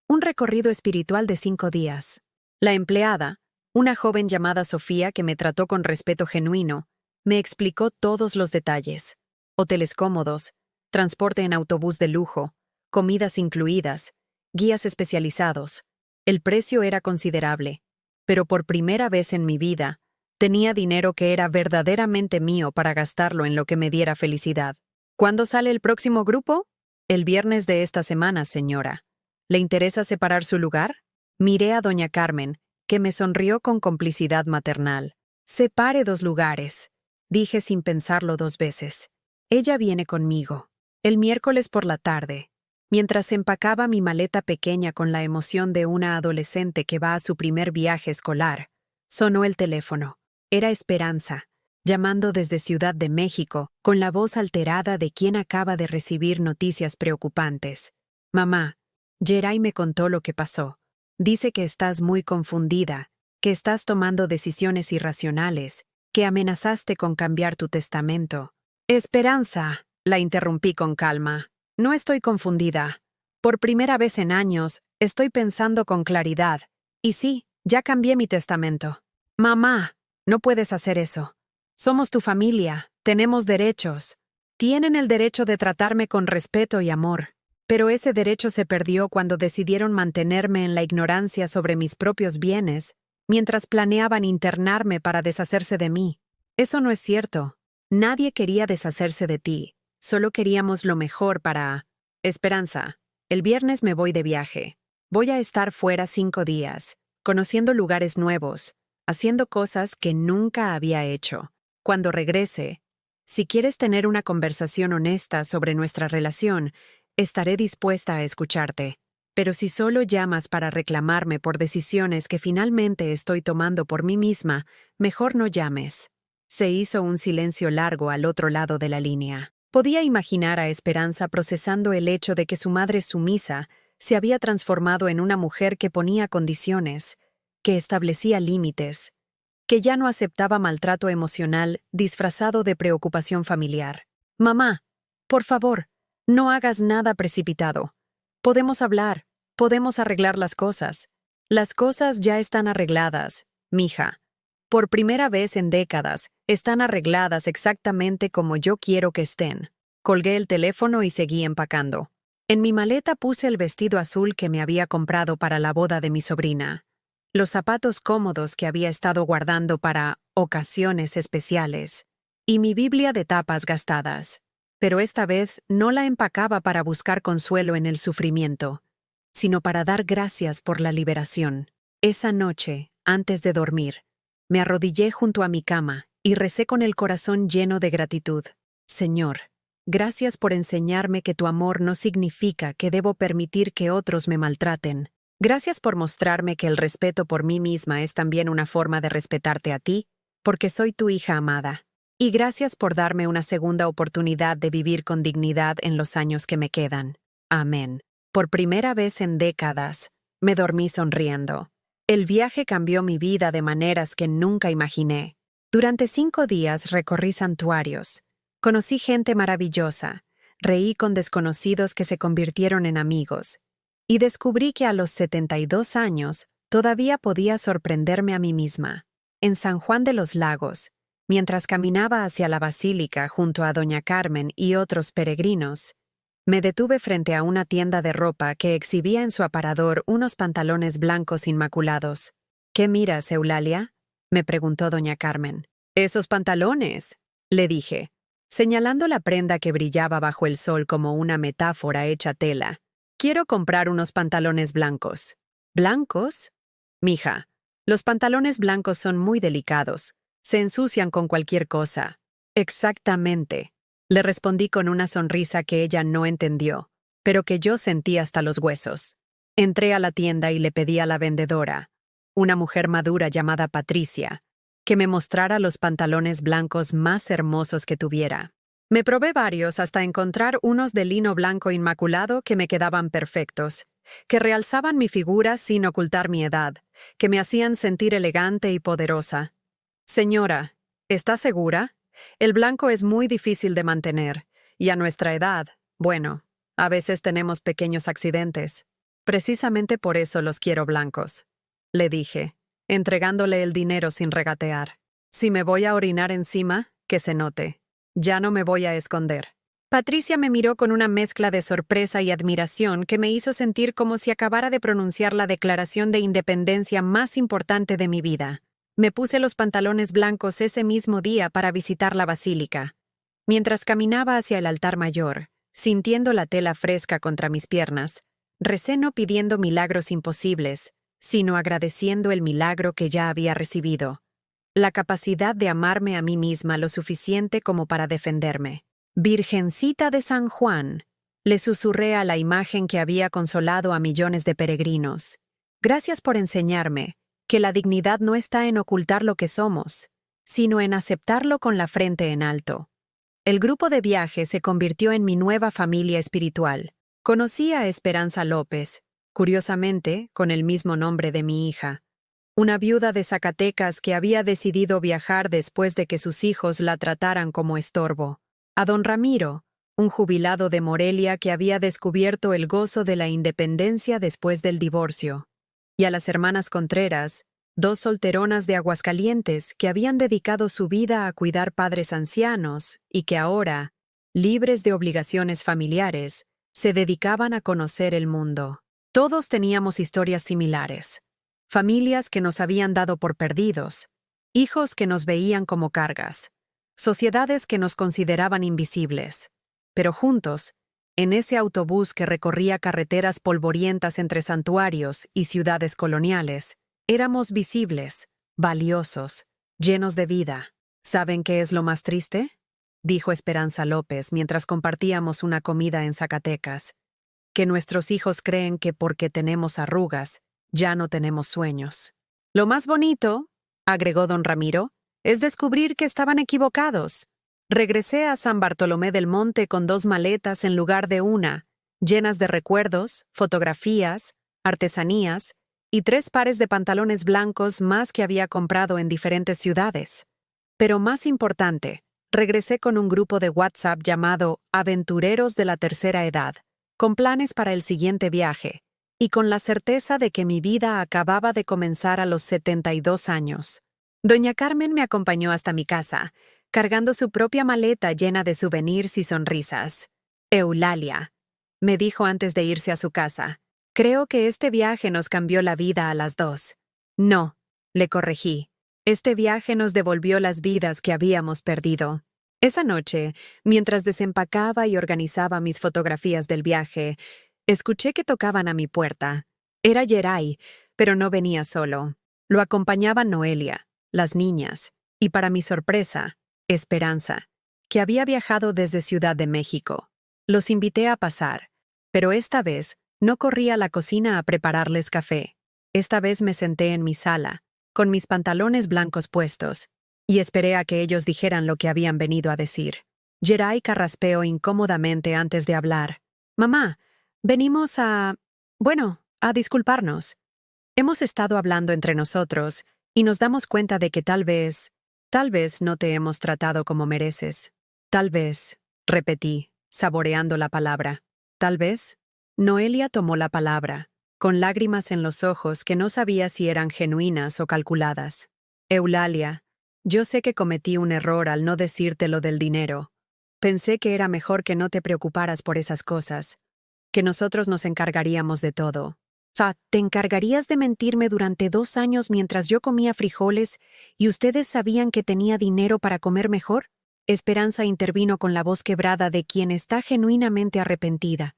un recorrido espiritual de 5 días. La empleada, una joven llamada Sofía que me trató con respeto genuino, me explicó todos los detalles. Hoteles cómodos, transporte en autobús de lujo, comidas incluidas, guías especializados. El precio era considerable, pero por primera vez en mi vida, tenía dinero que era verdaderamente mío para gastarlo en lo que me diera felicidad. ¿Cuándo sale el próximo grupo? El viernes de esta semana, señora. ¿Le interesa separar su lugar? Miré a doña Carmen, que me sonrió con complicidad maternal. Separe 2 lugares, dije sin pensarlo 2 veces. Ella viene conmigo. El miércoles por la tarde, mientras empacaba mi maleta pequeña con la emoción de una adolescente que va a su primer viaje escolar, sonó el teléfono. Era Esperanza, llamando desde Ciudad de México, con la voz alterada de quien acaba de recibir noticias preocupantes. Mamá, Geray me contó lo que pasó. Dice que estás muy confundida, que estás tomando decisiones irracionales, que amenazaste con cambiar tu testamento. Esperanza, la interrumpí con calma. No estoy confundida. Por primera vez en años, estoy pensando con claridad. Y sí, ya cambié mi testamento. Mamá, no puedes hacer eso. Somos tu familia, tenemos derechos. Tienen el derecho de tratarme con respeto y amor. Pero ese derecho se perdió cuando decidieron mantenerme en la ignorancia sobre mis propios bienes, mientras planeaban internarme para deshacerse de mí. Eso no es cierto. Nadie quería deshacerse de ti. Solo queríamos lo mejor para... Esperanza, el viernes me voy de viaje. Voy a estar fuera 5 días, conociendo lugares nuevos, haciendo cosas que nunca había hecho. Cuando regrese, si quieres tener una conversación honesta sobre nuestra relación, estaré dispuesta a escucharte. Pero si solo llamas para reclamarme por decisiones que finalmente estoy tomando por mí misma, mejor no llames. Se hizo un silencio largo al otro lado de la línea. Podía imaginar a Esperanza procesando el hecho de que su madre sumisa se había transformado en una mujer que ponía condiciones, que establecía límites, que ya no aceptaba maltrato emocional disfrazado de preocupación familiar. Mamá, por favor, no hagas nada precipitado. Podemos hablar, podemos arreglar las cosas. Las cosas ya están arregladas, mija. Por primera vez en décadas, están arregladas exactamente como yo quiero que estén. Colgué el teléfono y seguí empacando. En mi maleta puse el vestido azul que me había comprado para la boda de mi sobrina, los zapatos cómodos que había estado guardando para ocasiones especiales, y mi Biblia de tapas gastadas. Pero esta vez no la empacaba para buscar consuelo en el sufrimiento, sino para dar gracias por la liberación. Esa noche, antes de dormir, me arrodillé junto a mi cama y recé con el corazón lleno de gratitud. Señor, gracias por enseñarme que tu amor no significa que debo permitir que otros me maltraten. Gracias por mostrarme que el respeto por mí misma es también una forma de respetarte a ti, porque soy tu hija amada. Y gracias por darme una segunda oportunidad de vivir con dignidad en los años que me quedan. Amén. Por primera vez en décadas, me dormí sonriendo. El viaje cambió mi vida de maneras que nunca imaginé. Durante 5 días recorrí santuarios. Conocí gente maravillosa. Reí con desconocidos que se convirtieron en amigos. Y descubrí que a los 72 años todavía podía sorprenderme a mí misma. En San Juan de los Lagos, mientras caminaba hacia la basílica junto a doña Carmen y otros peregrinos, Me detuve frente a una tienda de ropa que exhibía en su aparador unos pantalones blancos inmaculados. ¿Qué miras, Eulalia?, me preguntó doña Carmen. «Esos pantalones», le dije, señalando la prenda que brillaba bajo el sol como una metáfora hecha tela. «Quiero comprar unos pantalones blancos». «¿Blancos?» «Mija, los pantalones blancos son muy delicados. Se ensucian con cualquier cosa». «Exactamente», le respondí con una sonrisa que ella no entendió, pero que yo sentí hasta los huesos. Entré a la tienda y le pedí a la vendedora, una mujer madura llamada Patricia, que me mostrara los pantalones blancos más hermosos que tuviera. Me probé varios hasta encontrar unos de lino blanco inmaculado que me quedaban perfectos, que realzaban mi figura sin ocultar mi edad, que me hacían sentir elegante y poderosa. «Señora, ¿está segura? El blanco es muy difícil de mantener, y a nuestra edad, bueno, a veces tenemos pequeños accidentes. Precisamente por eso los quiero blancos», le dije, entregándole el dinero sin regatear. «Si me voy a orinar encima, que se note. Ya no me voy a esconder». Patricia me miró con una mezcla de sorpresa y admiración que me hizo sentir como si acabara de pronunciar la declaración de independencia más importante de mi vida. Me puse los pantalones blancos ese mismo día para visitar la basílica. Mientras caminaba hacia el altar mayor, sintiendo la tela fresca contra mis piernas, recé no pidiendo milagros imposibles, sino agradeciendo el milagro que ya había recibido, la capacidad de amarme a mí misma lo suficiente como para defenderme. «Virgencita de San Juan», le susurré a la imagen que había consolado a millones de peregrinos. «Gracias por enseñarme que la dignidad no está en ocultar lo que somos, sino en aceptarlo con la frente en alto». El grupo de viaje se convirtió en mi nueva familia espiritual. Conocí a Esperanza López, curiosamente, con el mismo nombre de mi hija, una viuda de Zacatecas que había decidido viajar después de que sus hijos la trataran como estorbo. A don Ramiro, un jubilado de Morelia que había descubierto el gozo de la independencia después del divorcio. Y a las hermanas Contreras, dos solteronas de Aguascalientes que habían dedicado su vida a cuidar padres ancianos y que ahora, libres de obligaciones familiares, se dedicaban a conocer el mundo. Todos teníamos historias similares. Familias que nos habían dado por perdidos, hijos que nos veían como cargas, sociedades que nos consideraban invisibles. Pero juntos, en ese autobús que recorría carreteras polvorientas entre santuarios y ciudades coloniales, éramos visibles, valiosos, llenos de vida. ¿Saben qué es lo más triste?, dijo Esperanza López mientras compartíamos una comida en Zacatecas. Que nuestros hijos creen que porque tenemos arrugas, ya no tenemos sueños. «Lo más bonito», agregó don Ramiro, «es descubrir que estaban equivocados». Regresé a San Bartolomé del Monte con 2 maletas en lugar de una, llenas de recuerdos, fotografías, artesanías y 3 pares de pantalones blancos más que había comprado en diferentes ciudades. Pero más importante, regresé con un grupo de WhatsApp llamado Aventureros de la Tercera Edad, con planes para el siguiente viaje, y con la certeza de que mi vida acababa de comenzar a los 72 años. Doña Carmen me acompañó hasta mi casa, cargando su propia maleta llena de souvenirs y sonrisas. «Eulalia», me dijo antes de irse a su casa, «creo que este viaje nos cambió la vida a las dos». «No», le corregí, «este viaje nos devolvió las vidas que habíamos perdido». Esa noche, mientras desempacaba y organizaba mis fotografías del viaje, escuché que tocaban a mi puerta. Era Geray, pero no venía solo. Lo acompañaban Noelia, las niñas, y para mi sorpresa, Esperanza, que había viajado desde Ciudad de México. Los invité a pasar, pero esta vez no corrí a la cocina a prepararles café. Esta vez me senté en mi sala, con mis pantalones blancos puestos, y esperé a que ellos dijeran lo que habían venido a decir. Geray carraspeó incómodamente antes de hablar. «Mamá, venimos a disculparnos. Hemos estado hablando entre nosotros y nos damos cuenta de que tal vez no te hemos tratado como mereces». «Tal vez», repetí, saboreando la palabra. «Tal vez». Noelia tomó la palabra, con lágrimas en los ojos que no sabía si eran genuinas o calculadas. «Eulalia, yo sé que cometí un error al no decirte lo del dinero. Pensé que era mejor que no te preocuparas por esas cosas, que nosotros nos encargaríamos de todo. ¿Te encargarías de mentirme durante 2 años mientras yo comía frijoles y ustedes sabían que tenía dinero para comer mejor? Esperanza intervino con la voz quebrada de quien está genuinamente arrepentida.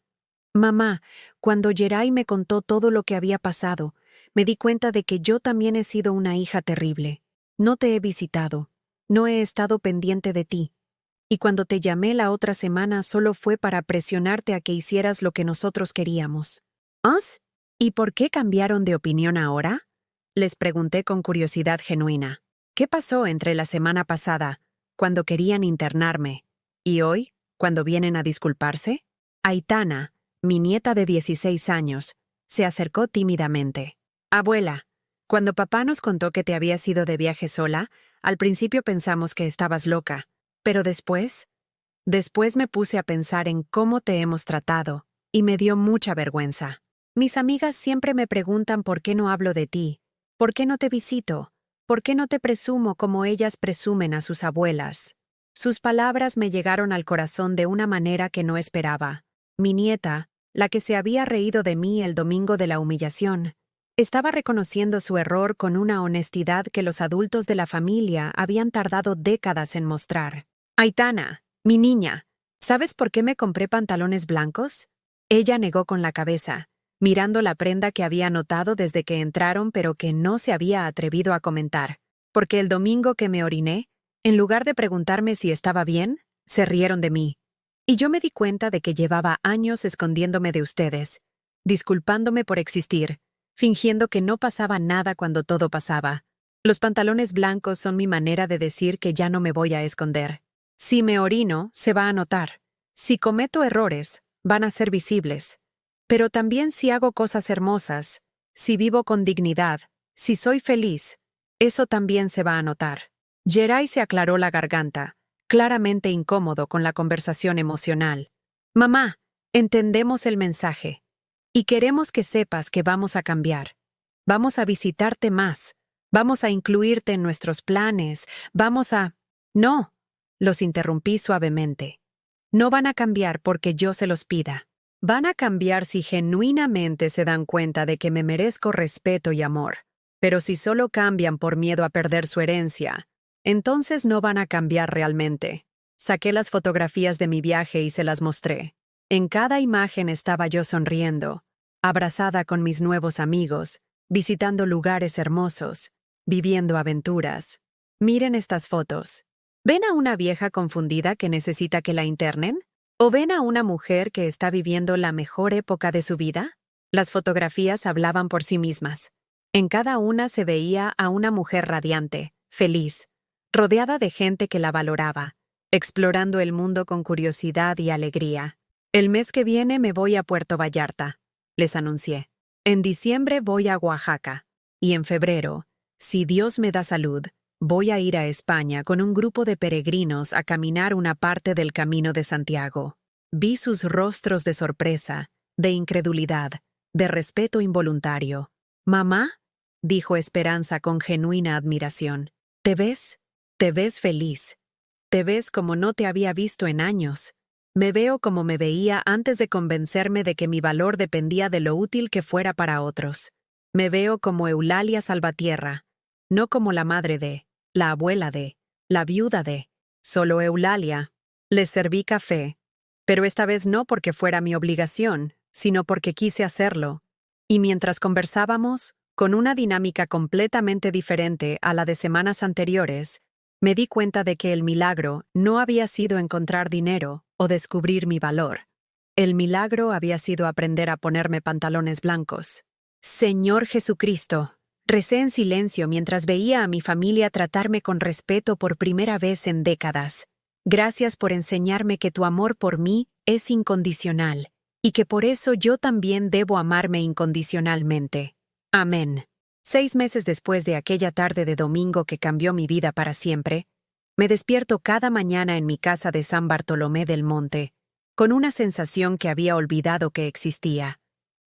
Mamá, cuando Geray me contó todo lo que había pasado, me di cuenta de que yo también he sido una hija terrible. No te he visitado, no he estado pendiente de ti. Y cuando te llamé la otra semana solo fue para presionarte a que hicieras lo que nosotros queríamos. ¿Os? ¿Y por qué cambiaron de opinión ahora? Les pregunté con curiosidad genuina. ¿Qué pasó entre la semana pasada, cuando querían internarme, y hoy, cuando vienen a disculparse? Aitana, mi nieta de 16 años, se acercó tímidamente. Abuela, cuando papá nos contó que te habías ido de viaje sola, al principio pensamos que estabas loca, pero después me puse a pensar en cómo te hemos tratado, y me dio mucha vergüenza. Mis amigas siempre me preguntan por qué no hablo de ti, por qué no te visito, por qué no te presumo como ellas presumen a sus abuelas. Sus palabras me llegaron al corazón de una manera que no esperaba. Mi nieta, la que se había reído de mí el domingo de la humillación, estaba reconociendo su error con una honestidad que los adultos de la familia habían tardado décadas en mostrar. Aitana, mi niña, ¿sabes por qué me compré pantalones blancos? Ella negó con la cabeza, mirando la prenda que había notado desde que entraron pero que no se había atrevido a comentar. Porque el domingo que me oriné, en lugar de preguntarme si estaba bien, se rieron de mí. Y yo me di cuenta de que llevaba años escondiéndome de ustedes, disculpándome por existir, fingiendo que no pasaba nada cuando todo pasaba. Los pantalones blancos son mi manera de decir que ya no me voy a esconder. Si me orino, se va a notar. Si cometo errores, van a ser visibles. Pero también si hago cosas hermosas, si vivo con dignidad, si soy feliz, eso también se va a notar. Geray se aclaró la garganta, claramente incómodo con la conversación emocional. Mamá, entendemos el mensaje. Y queremos que sepas que vamos a cambiar. Vamos a visitarte más. Vamos a incluirte en nuestros planes. Vamos a... No, los interrumpí suavemente. No van a cambiar porque yo se los pida. Van a cambiar si genuinamente se dan cuenta de que me merezco respeto y amor. Pero si solo cambian por miedo a perder su herencia, entonces no van a cambiar realmente. Saqué las fotografías de mi viaje y se las mostré. En cada imagen estaba yo sonriendo, abrazada con mis nuevos amigos, visitando lugares hermosos, viviendo aventuras. Miren estas fotos. ¿Ven a una vieja confundida que necesita que la internen? ¿O ven a una mujer que está viviendo la mejor época de su vida? Las fotografías hablaban por sí mismas. En cada una se veía a una mujer radiante, feliz, rodeada de gente que la valoraba, explorando el mundo con curiosidad y alegría. El mes que viene me voy a Puerto Vallarta, les anuncié. En diciembre voy a Oaxaca. Y en febrero, si Dios me da salud, voy a ir a España con un grupo de peregrinos a caminar una parte del Camino de Santiago. Vi sus rostros de sorpresa, de incredulidad, de respeto involuntario. «Mamá», dijo Esperanza con genuina admiración, ¿te ves? Te ves feliz. Te ves como no te había visto en años. Me veo como me veía antes de convencerme de que mi valor dependía de lo útil que fuera para otros. Me veo como Eulalia Salvatierra, no como la madre de, la abuela de, la viuda de, solo Eulalia. Les serví café, pero esta vez no porque fuera mi obligación, sino porque quise hacerlo. Y mientras conversábamos, con una dinámica completamente diferente a la de semanas anteriores, me di cuenta de que el milagro no había sido encontrar dinero o descubrir mi valor. El milagro había sido aprender a ponerme pantalones blancos. Señor Jesucristo, recé en silencio mientras veía a mi familia tratarme con respeto por primera vez en décadas. Gracias por enseñarme que tu amor por mí es incondicional y que por eso yo también debo amarme incondicionalmente. Amén. 6 meses después de aquella tarde de domingo que cambió mi vida para siempre, me despierto cada mañana en mi casa de San Bartolomé del Monte, con una sensación que había olvidado que existía,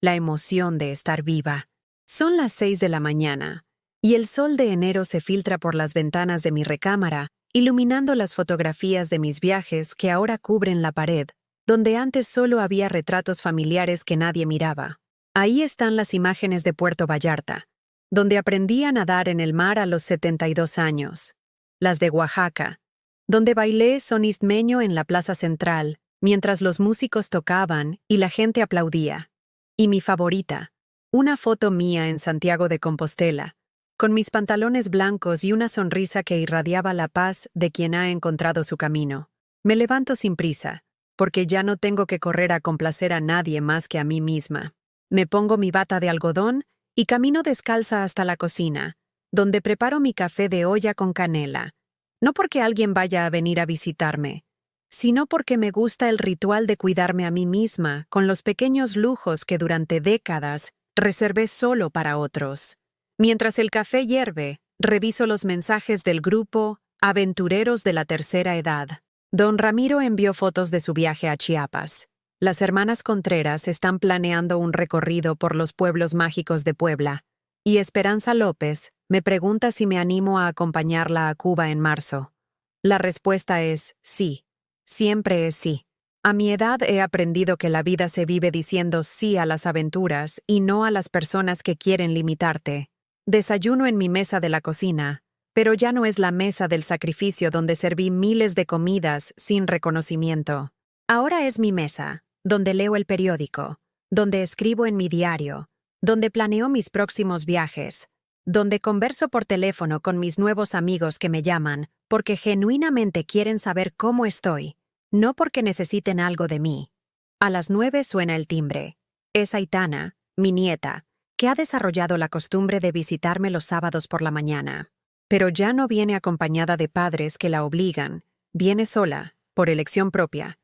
la emoción de estar viva. Son las 6 de la mañana, y el sol de enero se filtra por las ventanas de mi recámara iluminando las fotografías de mis viajes que ahora cubren la pared, donde antes solo había retratos familiares que nadie miraba. Ahí están las imágenes de Puerto Vallarta, donde aprendí a nadar en el mar a los 72 años. Las de Oaxaca, donde bailé son istmeño en la plaza central, mientras los músicos tocaban y la gente aplaudía. Y mi favorita, una foto mía en Santiago de Compostela, con mis pantalones blancos y una sonrisa que irradiaba la paz de quien ha encontrado su camino. Me levanto sin prisa, porque ya no tengo que correr a complacer a nadie más que a mí misma. Me pongo mi bata de algodón y camino descalza hasta la cocina, donde preparo mi café de olla con canela. No porque alguien vaya a venir a visitarme, sino porque me gusta el ritual de cuidarme a mí misma con los pequeños lujos que durante décadas reservé solo para otros. Mientras el café hierve, reviso los mensajes del grupo Aventureros de la Tercera Edad. Don Ramiro envió fotos de su viaje a Chiapas. Las hermanas Contreras están planeando un recorrido por los pueblos mágicos de Puebla, y Esperanza López me pregunta si me animo a acompañarla a Cuba en marzo. La respuesta es sí. Siempre es sí. A mi edad he aprendido que la vida se vive diciendo sí a las aventuras y no a las personas que quieren limitarte. Desayuno en mi mesa de la cocina, pero ya no es la mesa del sacrificio donde serví miles de comidas sin reconocimiento. Ahora es mi mesa, donde leo el periódico, donde escribo en mi diario, donde planeo mis próximos viajes, donde converso por teléfono con mis nuevos amigos que me llaman porque genuinamente quieren saber cómo estoy, no porque necesiten algo de mí. A las 9 suena el timbre. Es Aitana, mi nieta, que ha desarrollado la costumbre de visitarme los sábados por la mañana. Pero ya no viene acompañada de padres que la obligan, viene sola, por elección propia,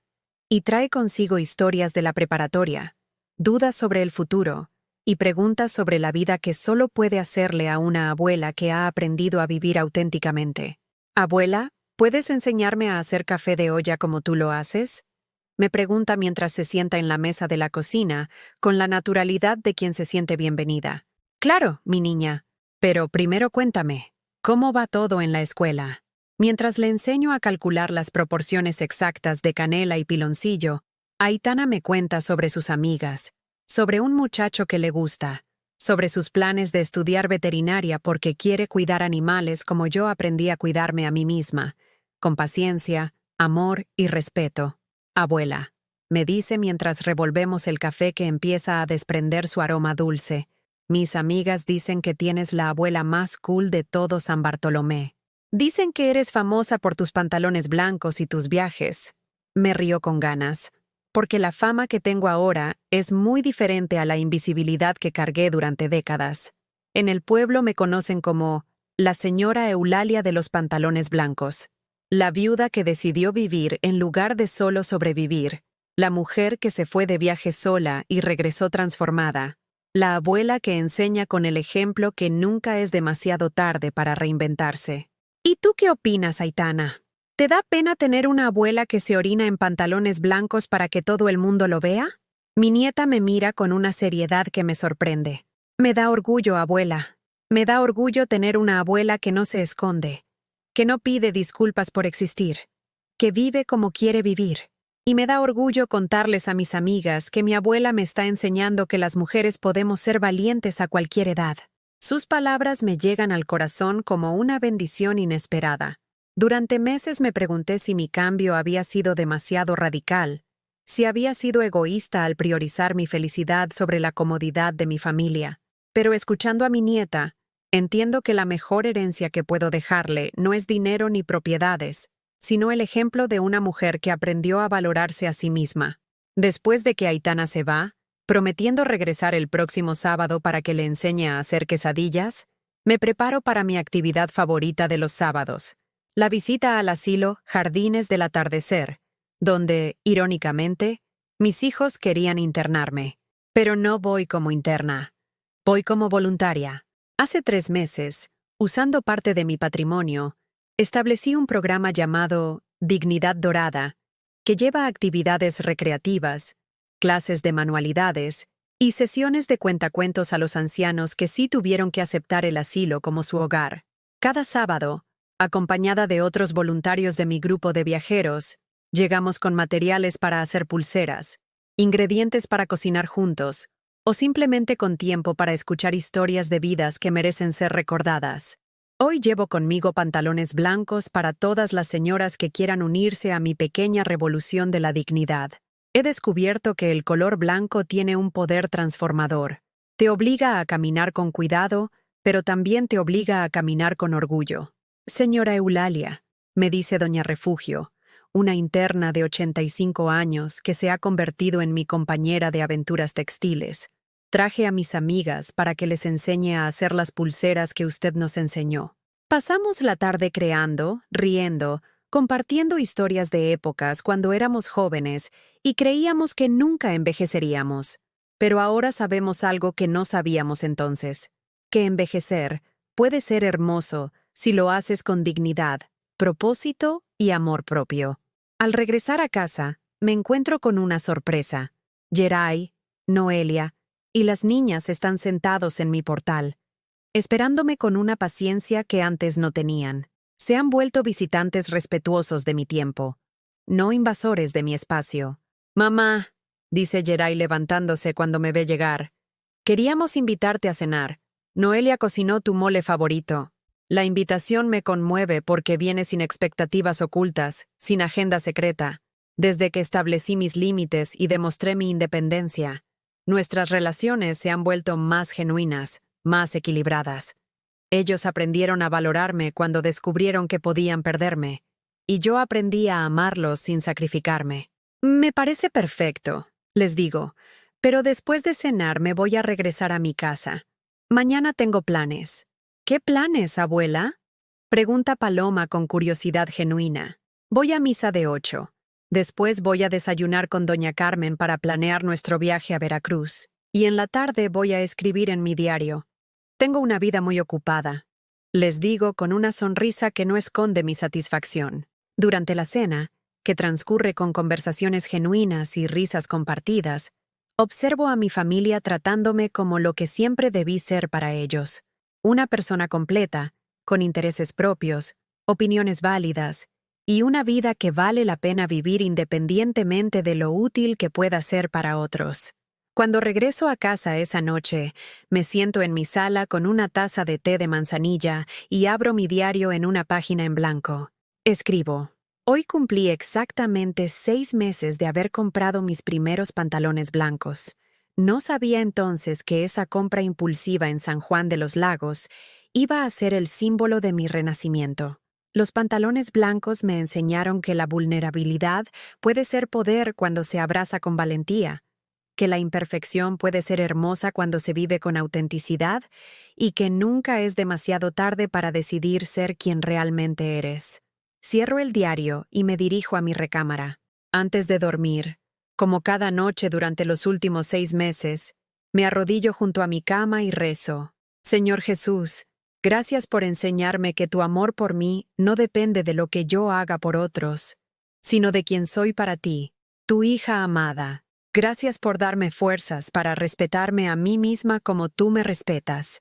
y trae consigo historias de la preparatoria, dudas sobre el futuro y preguntas sobre la vida que solo puede hacerle a una abuela que ha aprendido a vivir auténticamente. «Abuela, ¿puedes enseñarme a hacer café de olla como tú lo haces?», me pregunta mientras se sienta en la mesa de la cocina, con la naturalidad de quien se siente bienvenida. «Claro, mi niña. Pero primero cuéntame, ¿cómo va todo en la escuela?». Mientras le enseño a calcular las proporciones exactas de canela y piloncillo, Aitana me cuenta sobre sus amigas, sobre un muchacho que le gusta, sobre sus planes de estudiar veterinaria porque quiere cuidar animales como yo aprendí a cuidarme a mí misma, con paciencia, amor y respeto. «Abuela», me dice mientras revolvemos el café que empieza a desprender su aroma dulce, «mis amigas dicen que tienes la abuela más cool de todo San Bartolomé. Dicen que eres famosa por tus pantalones blancos y tus viajes». Me río con ganas, porque la fama que tengo ahora es muy diferente a la invisibilidad que cargué durante décadas. En el pueblo me conocen como la señora Eulalia de los pantalones blancos, la viuda que decidió vivir en lugar de solo sobrevivir, la mujer que se fue de viaje sola y regresó transformada, la abuela que enseña con el ejemplo que nunca es demasiado tarde para reinventarse. ¿Y tú qué opinas, Aitana? ¿Te da pena tener una abuela que se orina en pantalones blancos para que todo el mundo lo vea? Mi nieta me mira con una seriedad que me sorprende. Me da orgullo, abuela. Me da orgullo tener una abuela que no se esconde, que no pide disculpas por existir, que vive como quiere vivir. Y me da orgullo contarles a mis amigas que mi abuela me está enseñando que las mujeres podemos ser valientes a cualquier edad. Sus palabras me llegan al corazón como una bendición inesperada. Durante meses me pregunté si mi cambio había sido demasiado radical, si había sido egoísta al priorizar mi felicidad sobre la comodidad de mi familia. Pero escuchando a mi nieta, entiendo que la mejor herencia que puedo dejarle no es dinero ni propiedades, sino el ejemplo de una mujer que aprendió a valorarse a sí misma. Después de que Aitana se va, prometiendo regresar el próximo sábado para que le enseñe a hacer quesadillas, me preparo para mi actividad favorita de los sábados, la visita al asilo Jardines del Atardecer, donde, irónicamente, mis hijos querían internarme. Pero no voy como interna, voy como voluntaria. Hace 3 meses, usando parte de mi patrimonio, establecí un programa llamado Dignidad Dorada, que lleva actividades recreativas, clases de manualidades y sesiones de cuentacuentos a los ancianos que sí tuvieron que aceptar el asilo como su hogar. Cada sábado, Acompañada de otros voluntarios de mi grupo de viajeros, llegamos con materiales para hacer pulseras, ingredientes para cocinar juntos, o simplemente con tiempo para escuchar historias de vidas que merecen ser recordadas. Hoy llevo conmigo pantalones blancos para todas las señoras que quieran unirse a mi pequeña revolución de la dignidad. He descubierto que el color blanco tiene un poder transformador. Te obliga a caminar con cuidado, pero también te obliga a caminar con orgullo. Señora Eulalia, me dice doña Refugio, una interna de 85 años que se ha convertido en mi compañera de aventuras textiles. Traje a mis amigas para que les enseñe a hacer las pulseras que usted nos enseñó. Pasamos la tarde creando, riendo, compartiendo historias de épocas cuando éramos jóvenes y creíamos que nunca envejeceríamos. Pero ahora sabemos algo que no sabíamos entonces, que envejecer puede ser hermoso si lo haces con dignidad, propósito y amor propio. Al regresar a casa, me encuentro con una sorpresa. Geray, Noelia y las niñas están sentados en mi portal, esperándome con una paciencia que antes no tenían. Se han vuelto visitantes respetuosos de mi tiempo, no invasores de mi espacio. «Mamá», dice Geray levantándose cuando me ve llegar, «queríamos invitarte a cenar. Noelia cocinó tu mole favorito. La invitación me conmueve porque viene sin expectativas ocultas, sin agenda secreta. Desde que establecí mis límites y demostré mi independencia, nuestras relaciones se han vuelto más genuinas, más equilibradas. Ellos aprendieron a valorarme cuando descubrieron que podían perderme, y yo aprendí a amarlos sin sacrificarme. Me parece perfecto, les digo, pero después de cenar me voy a regresar a mi casa. Mañana tengo planes. ¿Qué planes, abuela?, pregunta Paloma con curiosidad genuina. Voy a misa de 8. Después voy a desayunar con doña Carmen para planear nuestro viaje a Veracruz. Y en la tarde voy a escribir en mi diario. Tengo una vida muy ocupada. Les digo con una sonrisa que no esconde mi satisfacción. Durante la cena, que transcurre con conversaciones genuinas y risas compartidas, observo a mi familia tratándome como lo que siempre debí ser para ellos. Una persona completa, con intereses propios, opiniones válidas, y una vida que vale la pena vivir independientemente de lo útil que pueda ser para otros. Cuando regreso a casa esa noche, me siento en mi sala con una taza de té de manzanilla y abro mi diario en una página en blanco. Escribo. Hoy cumplí exactamente 6 meses de haber comprado mis primeros pantalones blancos. No sabía entonces que esa compra impulsiva en San Juan de los Lagos iba a ser el símbolo de mi renacimiento. Los pantalones blancos me enseñaron que la vulnerabilidad puede ser poder cuando se abraza con valentía, que la imperfección puede ser hermosa cuando se vive con autenticidad y que nunca es demasiado tarde para decidir ser quien realmente eres. Cierro el diario y me dirijo a mi recámara. Antes de dormir, como cada noche durante los últimos 6 meses, me arrodillo junto a mi cama y rezo. Señor Jesús, gracias por enseñarme que tu amor por mí no depende de lo que yo haga por otros, sino de quien soy para ti, tu hija amada. Gracias por darme fuerzas para respetarme a mí misma como tú me respetas.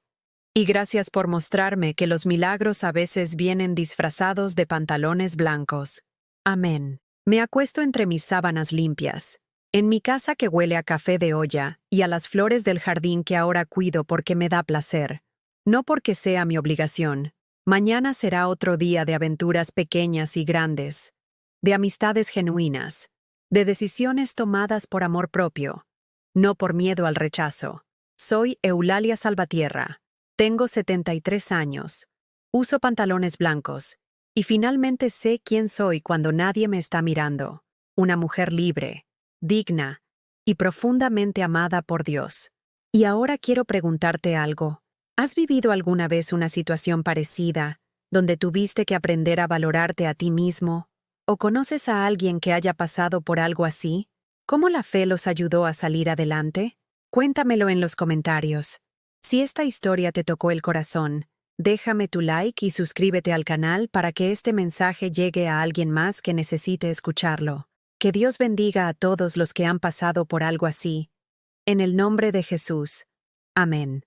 Y gracias por mostrarme que los milagros a veces vienen disfrazados de pantalones blancos. Amén. Me acuesto entre mis sábanas limpias, en mi casa que huele a café de olla y a las flores del jardín que ahora cuido porque me da placer, no porque sea mi obligación. Mañana será otro día de aventuras pequeñas y grandes, de amistades genuinas, de decisiones tomadas por amor propio, no por miedo al rechazo. Soy Eulalia Salvatierra. Tengo 73 años. Uso pantalones blancos. Y finalmente sé quién soy cuando nadie me está mirando. Una mujer libre, digna y profundamente amada por Dios. Y ahora quiero preguntarte algo. ¿Has vivido alguna vez una situación parecida, donde tuviste que aprender a valorarte a ti mismo? ¿O conoces a alguien que haya pasado por algo así? ¿Cómo la fe los ayudó a salir adelante? Cuéntamelo en los comentarios. Si esta historia te tocó el corazón, déjame tu like y suscríbete al canal para que este mensaje llegue a alguien más que necesite escucharlo. Que Dios bendiga a todos los que han pasado por algo así. En el nombre de Jesús. Amén.